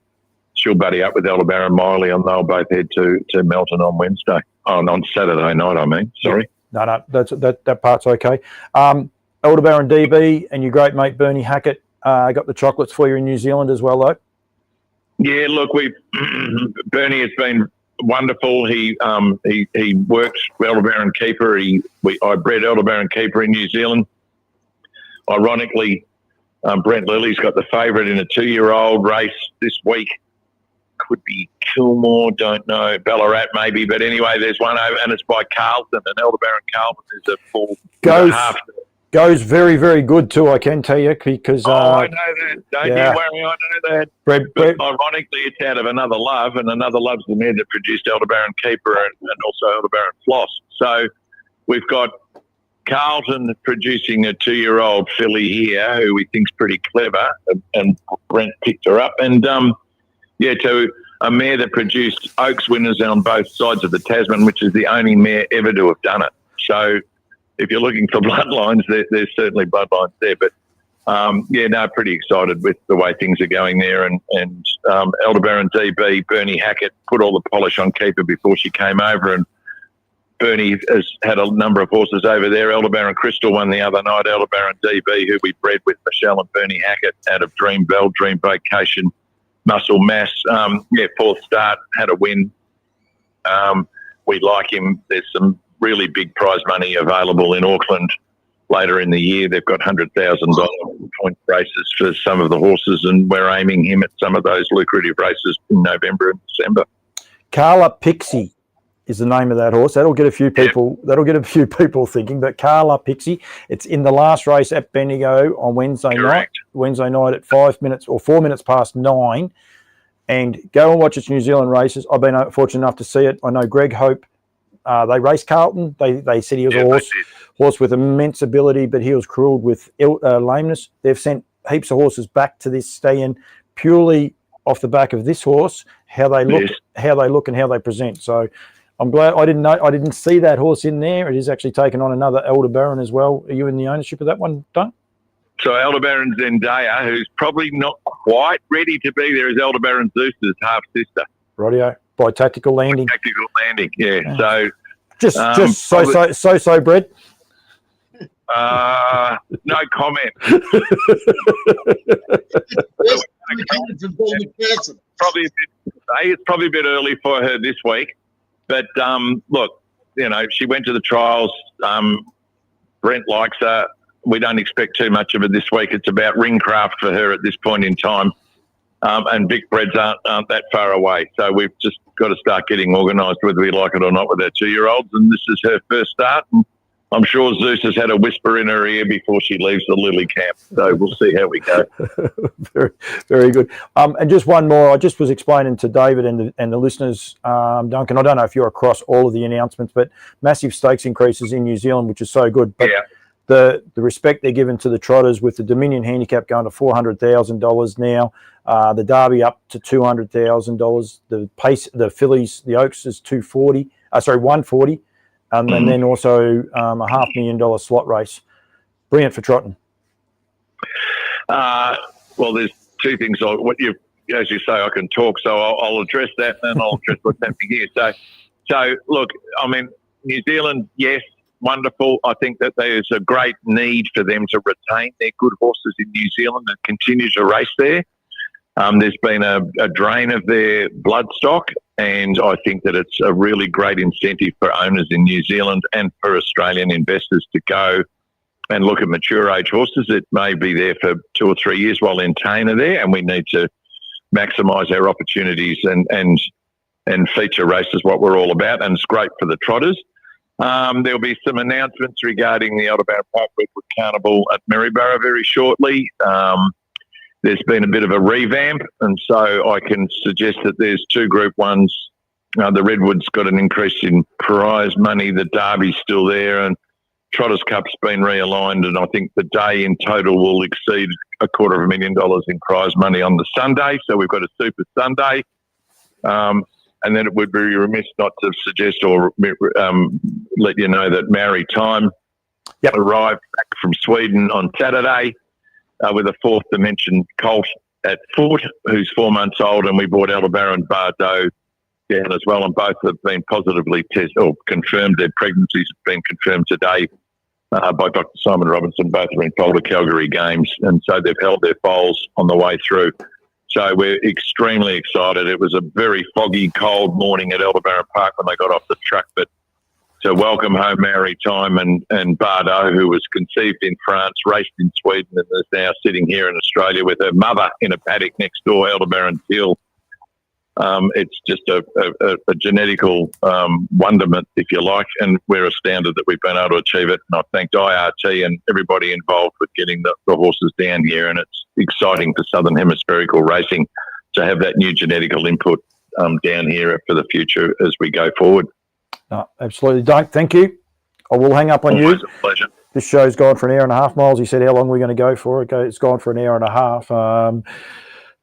Speaker 6: she'll buddy up with Aldebaran Miley, and they'll both head to Melton on Wednesday. On Saturday night, I mean. Sorry.
Speaker 4: No, that part's okay. Aldebaran DB and your great mate Bernie Hackett got the chocolates for you in New Zealand as well, though.
Speaker 6: Yeah, look, Bernie has been wonderful. He works Aldebaran Keeper. I bred Aldebaran Keeper in New Zealand. Ironically, Brent Lilly's got the favourite in a 2-year-old race this week. Could be Kilmore, don't know, Ballarat maybe, but anyway, there's one over, and it's by Carlton, and Aldebaran Carlton is a full half.
Speaker 4: Goes very, very good too, I can tell you, because
Speaker 6: I know that. Don't you worry, I know that. But ironically, it's out of Another Love, and Another Love's the mare that produced Aldebaran Keeper and also Aldebaran Floss. So we've got Carlton producing a 2-year-old filly here, who we think's pretty clever, and Brent picked her up. And to a mare that produced Oaks winners on both sides of the Tasman, which is the only mare ever to have done it. So if you're looking for bloodlines, there's certainly bloodlines there. But, pretty excited with the way things are going there. And Aldebaran DB, Bernie Hackett, put all the polish on Keeper before she came over. And Bernie has had a number of horses over there. Aldebaran Crystal won the other night. Aldebaran DB, who we bred with Michelle and Bernie Hackett out of Dream Bell, Dream Vacation, Muscle Mass. Fourth start, had a win. We like him. There's some really big prize money available in Auckland later in the year. They've got $100,000 point races for some of the horses, and we're aiming him at some of those lucrative races in November and December.
Speaker 4: Carla Pixie is the name of that horse. That'll get a few people. That'll get a few people thinking. But Carla Pixie, it's in the last race at Bendigo on Wednesday night. Wednesday night at 4 minutes past 9. And go and watch its New Zealand races. I've been fortunate enough to see it. I know Greg Hope. They raced Carlton. They said he was a horse with immense ability, but he was crippled with lameness. They've sent heaps of horses back to this stay-in purely off the back of this horse, how they look, and how they present. So I'm glad I didn't see that horse in there. It is actually taken on another Aldebaran as well. Are you in the ownership of that one, Don?
Speaker 6: So Aldebaran Zendaya, who's probably not quite ready to be there, is Aldebaran Zeus's half sister.
Speaker 4: Rightio. By Tactical Landing.
Speaker 6: Tactical Landing, yeah. So
Speaker 4: just so bred.
Speaker 6: No comment. Probably say. It's probably a bit early for her this week. But, look, you know, she went to the trials. Brent likes her. We don't expect too much of it this week. It's about ring craft for her at this point in time. And Vic Breds aren't that far away. So we've just got to start getting organised, whether we like it or not, with our 2-year-olds. And this is her first start. And I'm sure Zeus has had a whisper in her ear before she leaves the Lily camp. So we'll see how we go.
Speaker 4: Very, very good. And just one more. I just was explaining to David and the listeners, Duncan, I don't know if you're across all of the announcements, but massive stakes increases in New Zealand, which is so good. But
Speaker 6: yeah.
Speaker 4: The respect they're given to the Trotters, with the Dominion handicap going to $400,000 now, the Derby up to $200,000, the fillies, the Oaks is $140, and then also a $500,000 slot race. Brilliant for trotting.
Speaker 6: Well, there's two things. As you say, I can talk, so I'll address that, and I'll address what's happening here. So look, I mean, New Zealand, yes, wonderful. I think that there's a great need for them to retain their good horses in New Zealand and continue to race there. There's been a drain of their blood stock, and I think that it's a really great incentive for owners in New Zealand and for Australian investors to go and look at mature age horses that may be there for 2 or 3 years while Entain are there, and we need to maximise our opportunities and feature races, what we're all about, and it's great for the Trotters. There'll be some announcements regarding the Aldebaran Park Redwood Carnival at Maryborough very shortly. There's been a bit of a revamp, and so I can suggest that there's 2 Group 1s. The Redwood's got an increase in prize money. The Derby's still there, and Trotters Cup's been realigned, and I think the day in total will exceed $250,000 in prize money on the Sunday. So we've got a Super Sunday. And then it would be remiss not to suggest or let you know that Maori Time arrived back from Sweden on Saturday with a 4th Dimension colt at foot, who's 4 months old, and we bought Aldebaran Bardo down as well, and both have been positively tested or confirmed. Their pregnancies have been confirmed today by Dr. Simon Robinson. Both are in Boulder Calgary games, and so they've held their foals on the way through. So we're extremely excited. It was a very foggy, cold morning at Aldebaran Park when they got off the truck, but to welcome home Maori Time and Bardo, who was conceived in France, raced in Sweden, and is now sitting here in Australia with her mother in a paddock next door, Aldebaran Teal. It's just a genetical wonderment, if you like, and we're astounded that we've been able to achieve it. And I thanked IRT and everybody involved with getting the horses down here, and it's exciting for Southern Hemispherical racing to have that new genetical input down here for the future as we go forward.
Speaker 4: Absolutely, Dunk. Thank you. I will hang up on
Speaker 6: Always
Speaker 4: you.
Speaker 6: A pleasure.
Speaker 4: This show's gone for an hour and a half, Miles. He said, how long are we going to go for? It's gone for an hour and a half.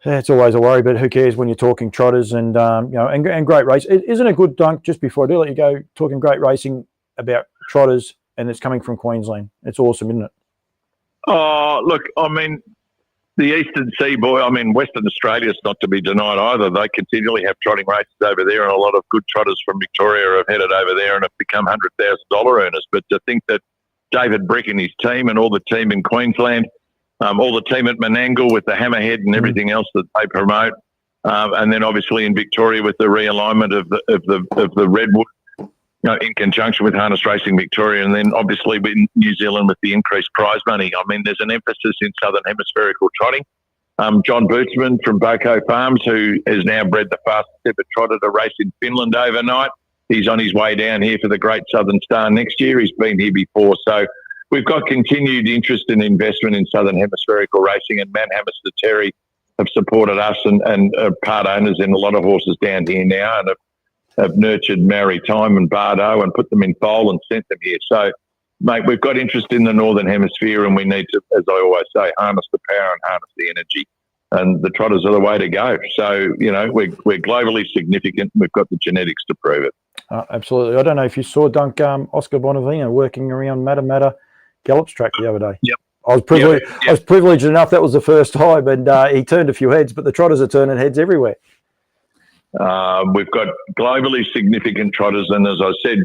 Speaker 4: It's always a worry, but who cares when you're talking trotters and and great race. Isn't it good, Dunk, just before I do let you go, talking great racing about trotters, and it's coming from Queensland. It's awesome, isn't it?
Speaker 6: Oh, look, I mean, the Eastern Seaboard, Western Australia is not to be denied either. They continually have trotting races over there, and a lot of good trotters from Victoria have headed over there and have become $100,000 earners. But to think that David Brick and his team and all the team in Queensland, all the team at Menangle with the Hammerhead and everything else that they promote, and then obviously in Victoria with the realignment of the Redwood, in conjunction with Harness Racing Victoria, and then obviously in New Zealand with the increased prize money. There's an emphasis in Southern Hemispherical trotting. John Bootsman from Boko Farms, who has now bred the fastest ever trotter to race in Finland overnight. He's on his way down here for the Great Southern Star next year. He's been here before. So we've got continued interest and investment in Southern Hemispherical racing, and Matt Hammerster Terry have supported us and are part owners in a lot of horses down here now, and have nurtured Maori Time and Bardo and put them in foal and sent them here. So, mate, we've got interest in the Northern Hemisphere, and we need to, as I always say, harness the power and harness the energy. And the Trotters are the way to go. So, we're globally significant. We've got the genetics to prove it.
Speaker 4: Absolutely. I don't know if you saw Dunk Oscar Bonavina working around Matamata Gallops track the other day.
Speaker 6: Yep.
Speaker 4: I was privileged enough. That was the first time, and he turned a few heads, but the Trotters are turning heads everywhere.
Speaker 6: We've got globally significant trotters, and as I said,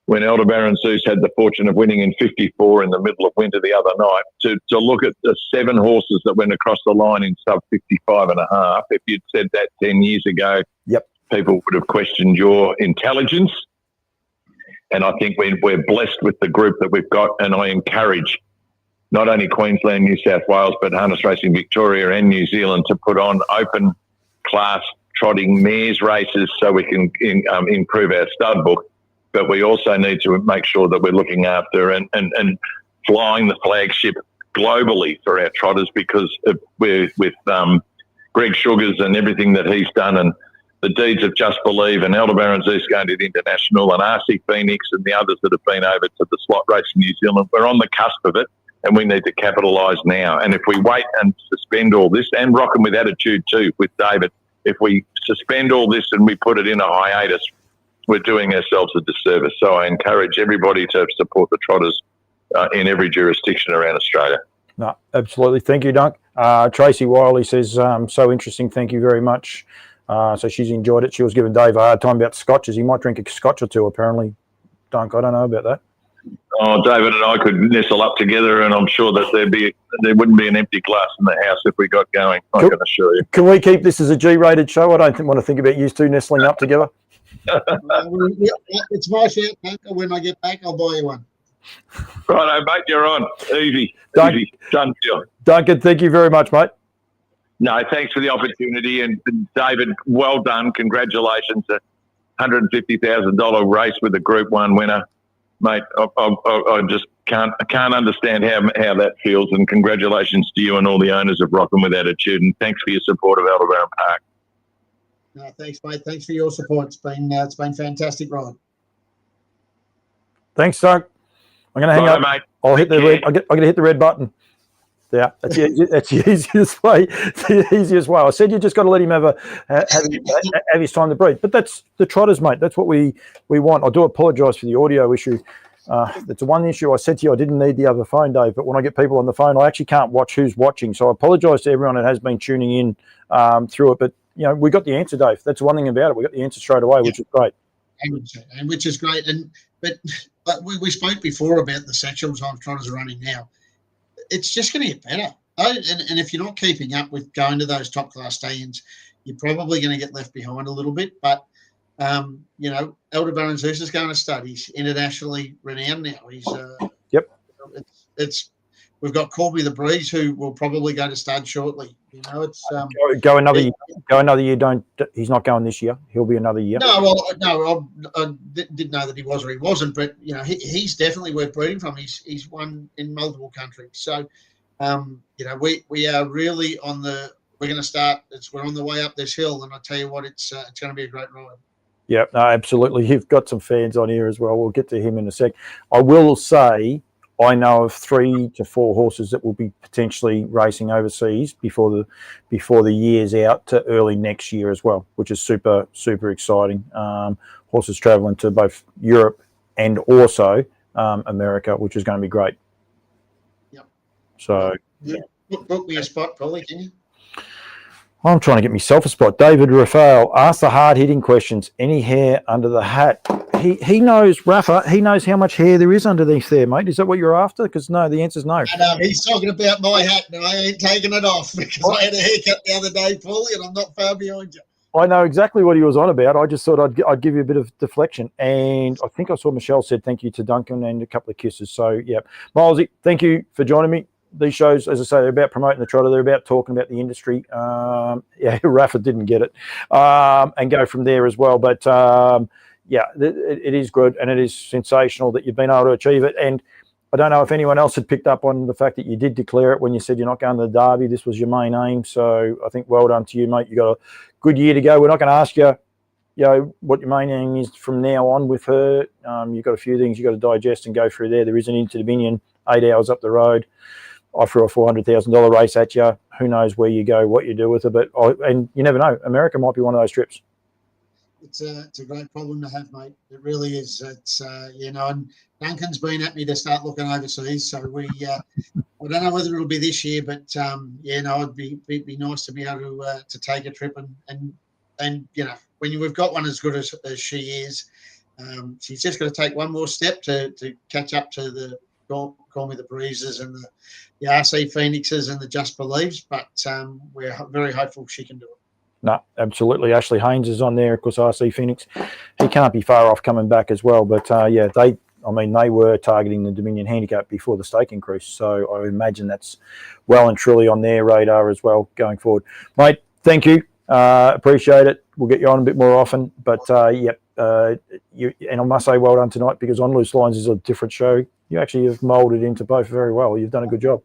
Speaker 6: when Aldebaran Zeus had the fortune of winning in 54 in the middle of winter the other night, to look at the 7 horses that went across the line in sub 55 and a half. If you'd said that 10 years ago, people would have questioned your intelligence. And I think we're blessed with the group that we've got, and I encourage not only Queensland, New South Wales, but Harness Racing Victoria and New Zealand to put on open class trotting mares races so we can improve our stud book. But we also need to make sure that we're looking after and flying the flagship globally for our trotters, because we're with Greg Sugars and everything that he's done, and the deeds of Just Believe, and Aldebaran Zeus going to the international, and RC Phoenix and the others that have been over to the slot race in New Zealand. We're on the cusp of it, and we need to capitalise now. And if we wait and suspend all this, and rocking with attitude too with David, if we suspend all this and we put it in a hiatus, we're doing ourselves a disservice. So I encourage everybody to support the trotters in every jurisdiction around Australia.
Speaker 4: No, absolutely. Thank you, Dunk. Tracy Wiley says, so interesting. Thank you very much. So she's enjoyed it. She was giving Dave a hard time about scotches. He might drink a scotch or two, apparently. Dunk, I don't know about that.
Speaker 6: Oh, David and I could nestle up together, and I'm sure that there wouldn't be an empty glass in the house if we got going. I can assure you.
Speaker 4: Can we keep this as a G-rated show? I don't want to think about you two nestling up together.
Speaker 5: It's my shout, Duncan. When I get back, I'll buy you one.
Speaker 6: Righto, mate, you're on. Easy. Easy. Done deal.
Speaker 4: Duncan, thank you very much, mate.
Speaker 6: No, thanks for the opportunity. And David, well done. Congratulations. A $150,000 race with a Group 1 winner. Mate, I just can't understand how that feels. And congratulations to you and all the owners of Rockin' With Attitude. And thanks for your support of Aldebaran Park.
Speaker 5: No, thanks, mate. Thanks for your support. It's been fantastic ride.
Speaker 4: Thanks, Doug. I'm going to hang up.
Speaker 6: Mate.
Speaker 4: I'll hit the red. I'm going to hit the red button. Yeah, that's the easiest way. It's the easiest way. I said you just got to let him have his time to breathe. But that's the trotters, mate. That's what we want. I do apologise for the audio issue. That's one issue. I said to you I didn't need the other phone, Dave. But when I get people on the phone, I actually can't watch who's watching. So I apologise to everyone that has been tuning in through it. But you know, we got the answer, Dave. That's one thing about it. We got the answer straight away, which is great.
Speaker 5: And which is great. But we spoke before about the sectional time trotters are running now. It's just going to get better. And if you're not keeping up with going to those top class stands, you're probably going to get left behind a little bit. But, you know, Aldebaran Zeus is going to stud. He's internationally renowned now. He's we've got Corby the Breeze, who will probably go to stud shortly. You know, it's
Speaker 4: go another year. He's not going this year. He'll be another year.
Speaker 5: I didn't know that he was or he wasn't, but you know, he's definitely worth breeding from. He's won in multiple countries. So, you know, we are really on the. We're going to start. We're on the way up this hill, and I tell you what, it's going to be a great ride.
Speaker 4: Yeah, no, absolutely. You've got some fans on here as well. We'll get to him in a sec. I will say, I know of 3 to 4 horses that will be potentially racing overseas before the year's out to early next year as well, which is super, super exciting. Horses travelling to both Europe and also America, which is going to be great.
Speaker 5: Yep.
Speaker 4: So
Speaker 5: book me a spot, probably, can you?
Speaker 4: I'm trying to get myself a spot. David Raphael, ask the hard-hitting questions. Any hair under the hat? He knows, Rafa, he knows how much hair there is underneath there, mate. Is that what you're after? Because no, the answer's no.
Speaker 5: No, he's talking about my hat, and I ain't taking it off because I had a haircut the other day, Paulie, and I'm not far behind you.
Speaker 4: I know exactly what he was on about. I just thought I'd give you a bit of deflection. And I think I saw Michelle said thank you to Duncan and a couple of kisses. So, yeah. Milesy, thank you for joining me. These shows, as I say, they're about promoting the trotter. They're about talking about the industry. Rafa didn't get it. And go from there as well. But, it is good and it is sensational that you've been able to achieve it. And I don't know if anyone else had picked up on the fact that you did declare it when you said you're not going to the Derby. This was your main aim. So I think well done to you, mate. You've got a good year to go. We're not going to ask you, what your main aim is from now on with her. You've got a few things you've got to digest and go through there. There is an Inter-Dominion 8 hours up the road. I threw a $400,000 race at you. Who knows where you go, what you do with it. And you never know. America might be one of those trips.
Speaker 5: It's a great problem to have, mate. It really is. It's and Duncan's been at me to start looking overseas. So we, I don't know whether it'll be this year, but it'd be nice to be able to take a trip and when we've got one as good as she is, She's just going to take one more step to catch up to the Call Me the Breezes and the RC Phoenixes and the Just Believes, but we're very hopeful she can do it.
Speaker 4: No, absolutely. Ashley Haynes is on there, of course, RC Phoenix. He can't be far off coming back as well, but yeah, they were targeting the Dominion Handicap before the stake increase, so I imagine that's well and truly on their radar as well going forward. Mate, thank you. Appreciate it. We'll get you on a bit more often, but yep. And I must say well done tonight, because On Loose Lines is a different show. You actually have moulded into both very well. You've done a good job.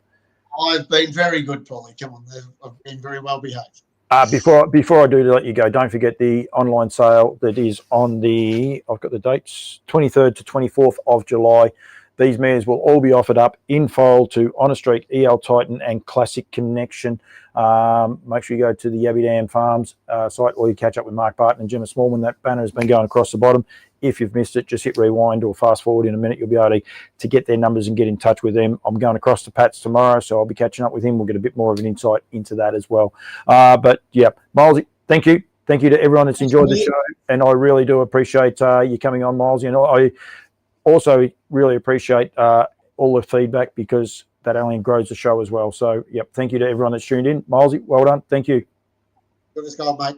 Speaker 5: I've been very good, Paulie. Come on, I've been very well behaved.
Speaker 4: Before I do let you go, don't forget the online sale that is on I've got the dates, 23rd to 24th of July. These mares will all be offered up in foal to Honor Street, EL Titan and Classic Connection. Make sure you go to the Yabby Farms site, or you catch up with Mark Barton and Gemma Smallman. That banner has been going across the bottom. If you've missed it, just hit rewind or fast forward in a minute. You'll be able to get their numbers and get in touch with them. I'm going across to Pat's tomorrow, so I'll be catching up with him. We'll get a bit more of an insight into that as well. But yeah, Milesy, thank you. Thank you to everyone that's enjoyed the show. And I really do appreciate you coming on, Milesy. And I also really appreciate all the feedback, because that only grows the show as well. So, yep, thank you to everyone that's tuned in. Milesy, well done. Thank you.
Speaker 5: Good as gold, mate.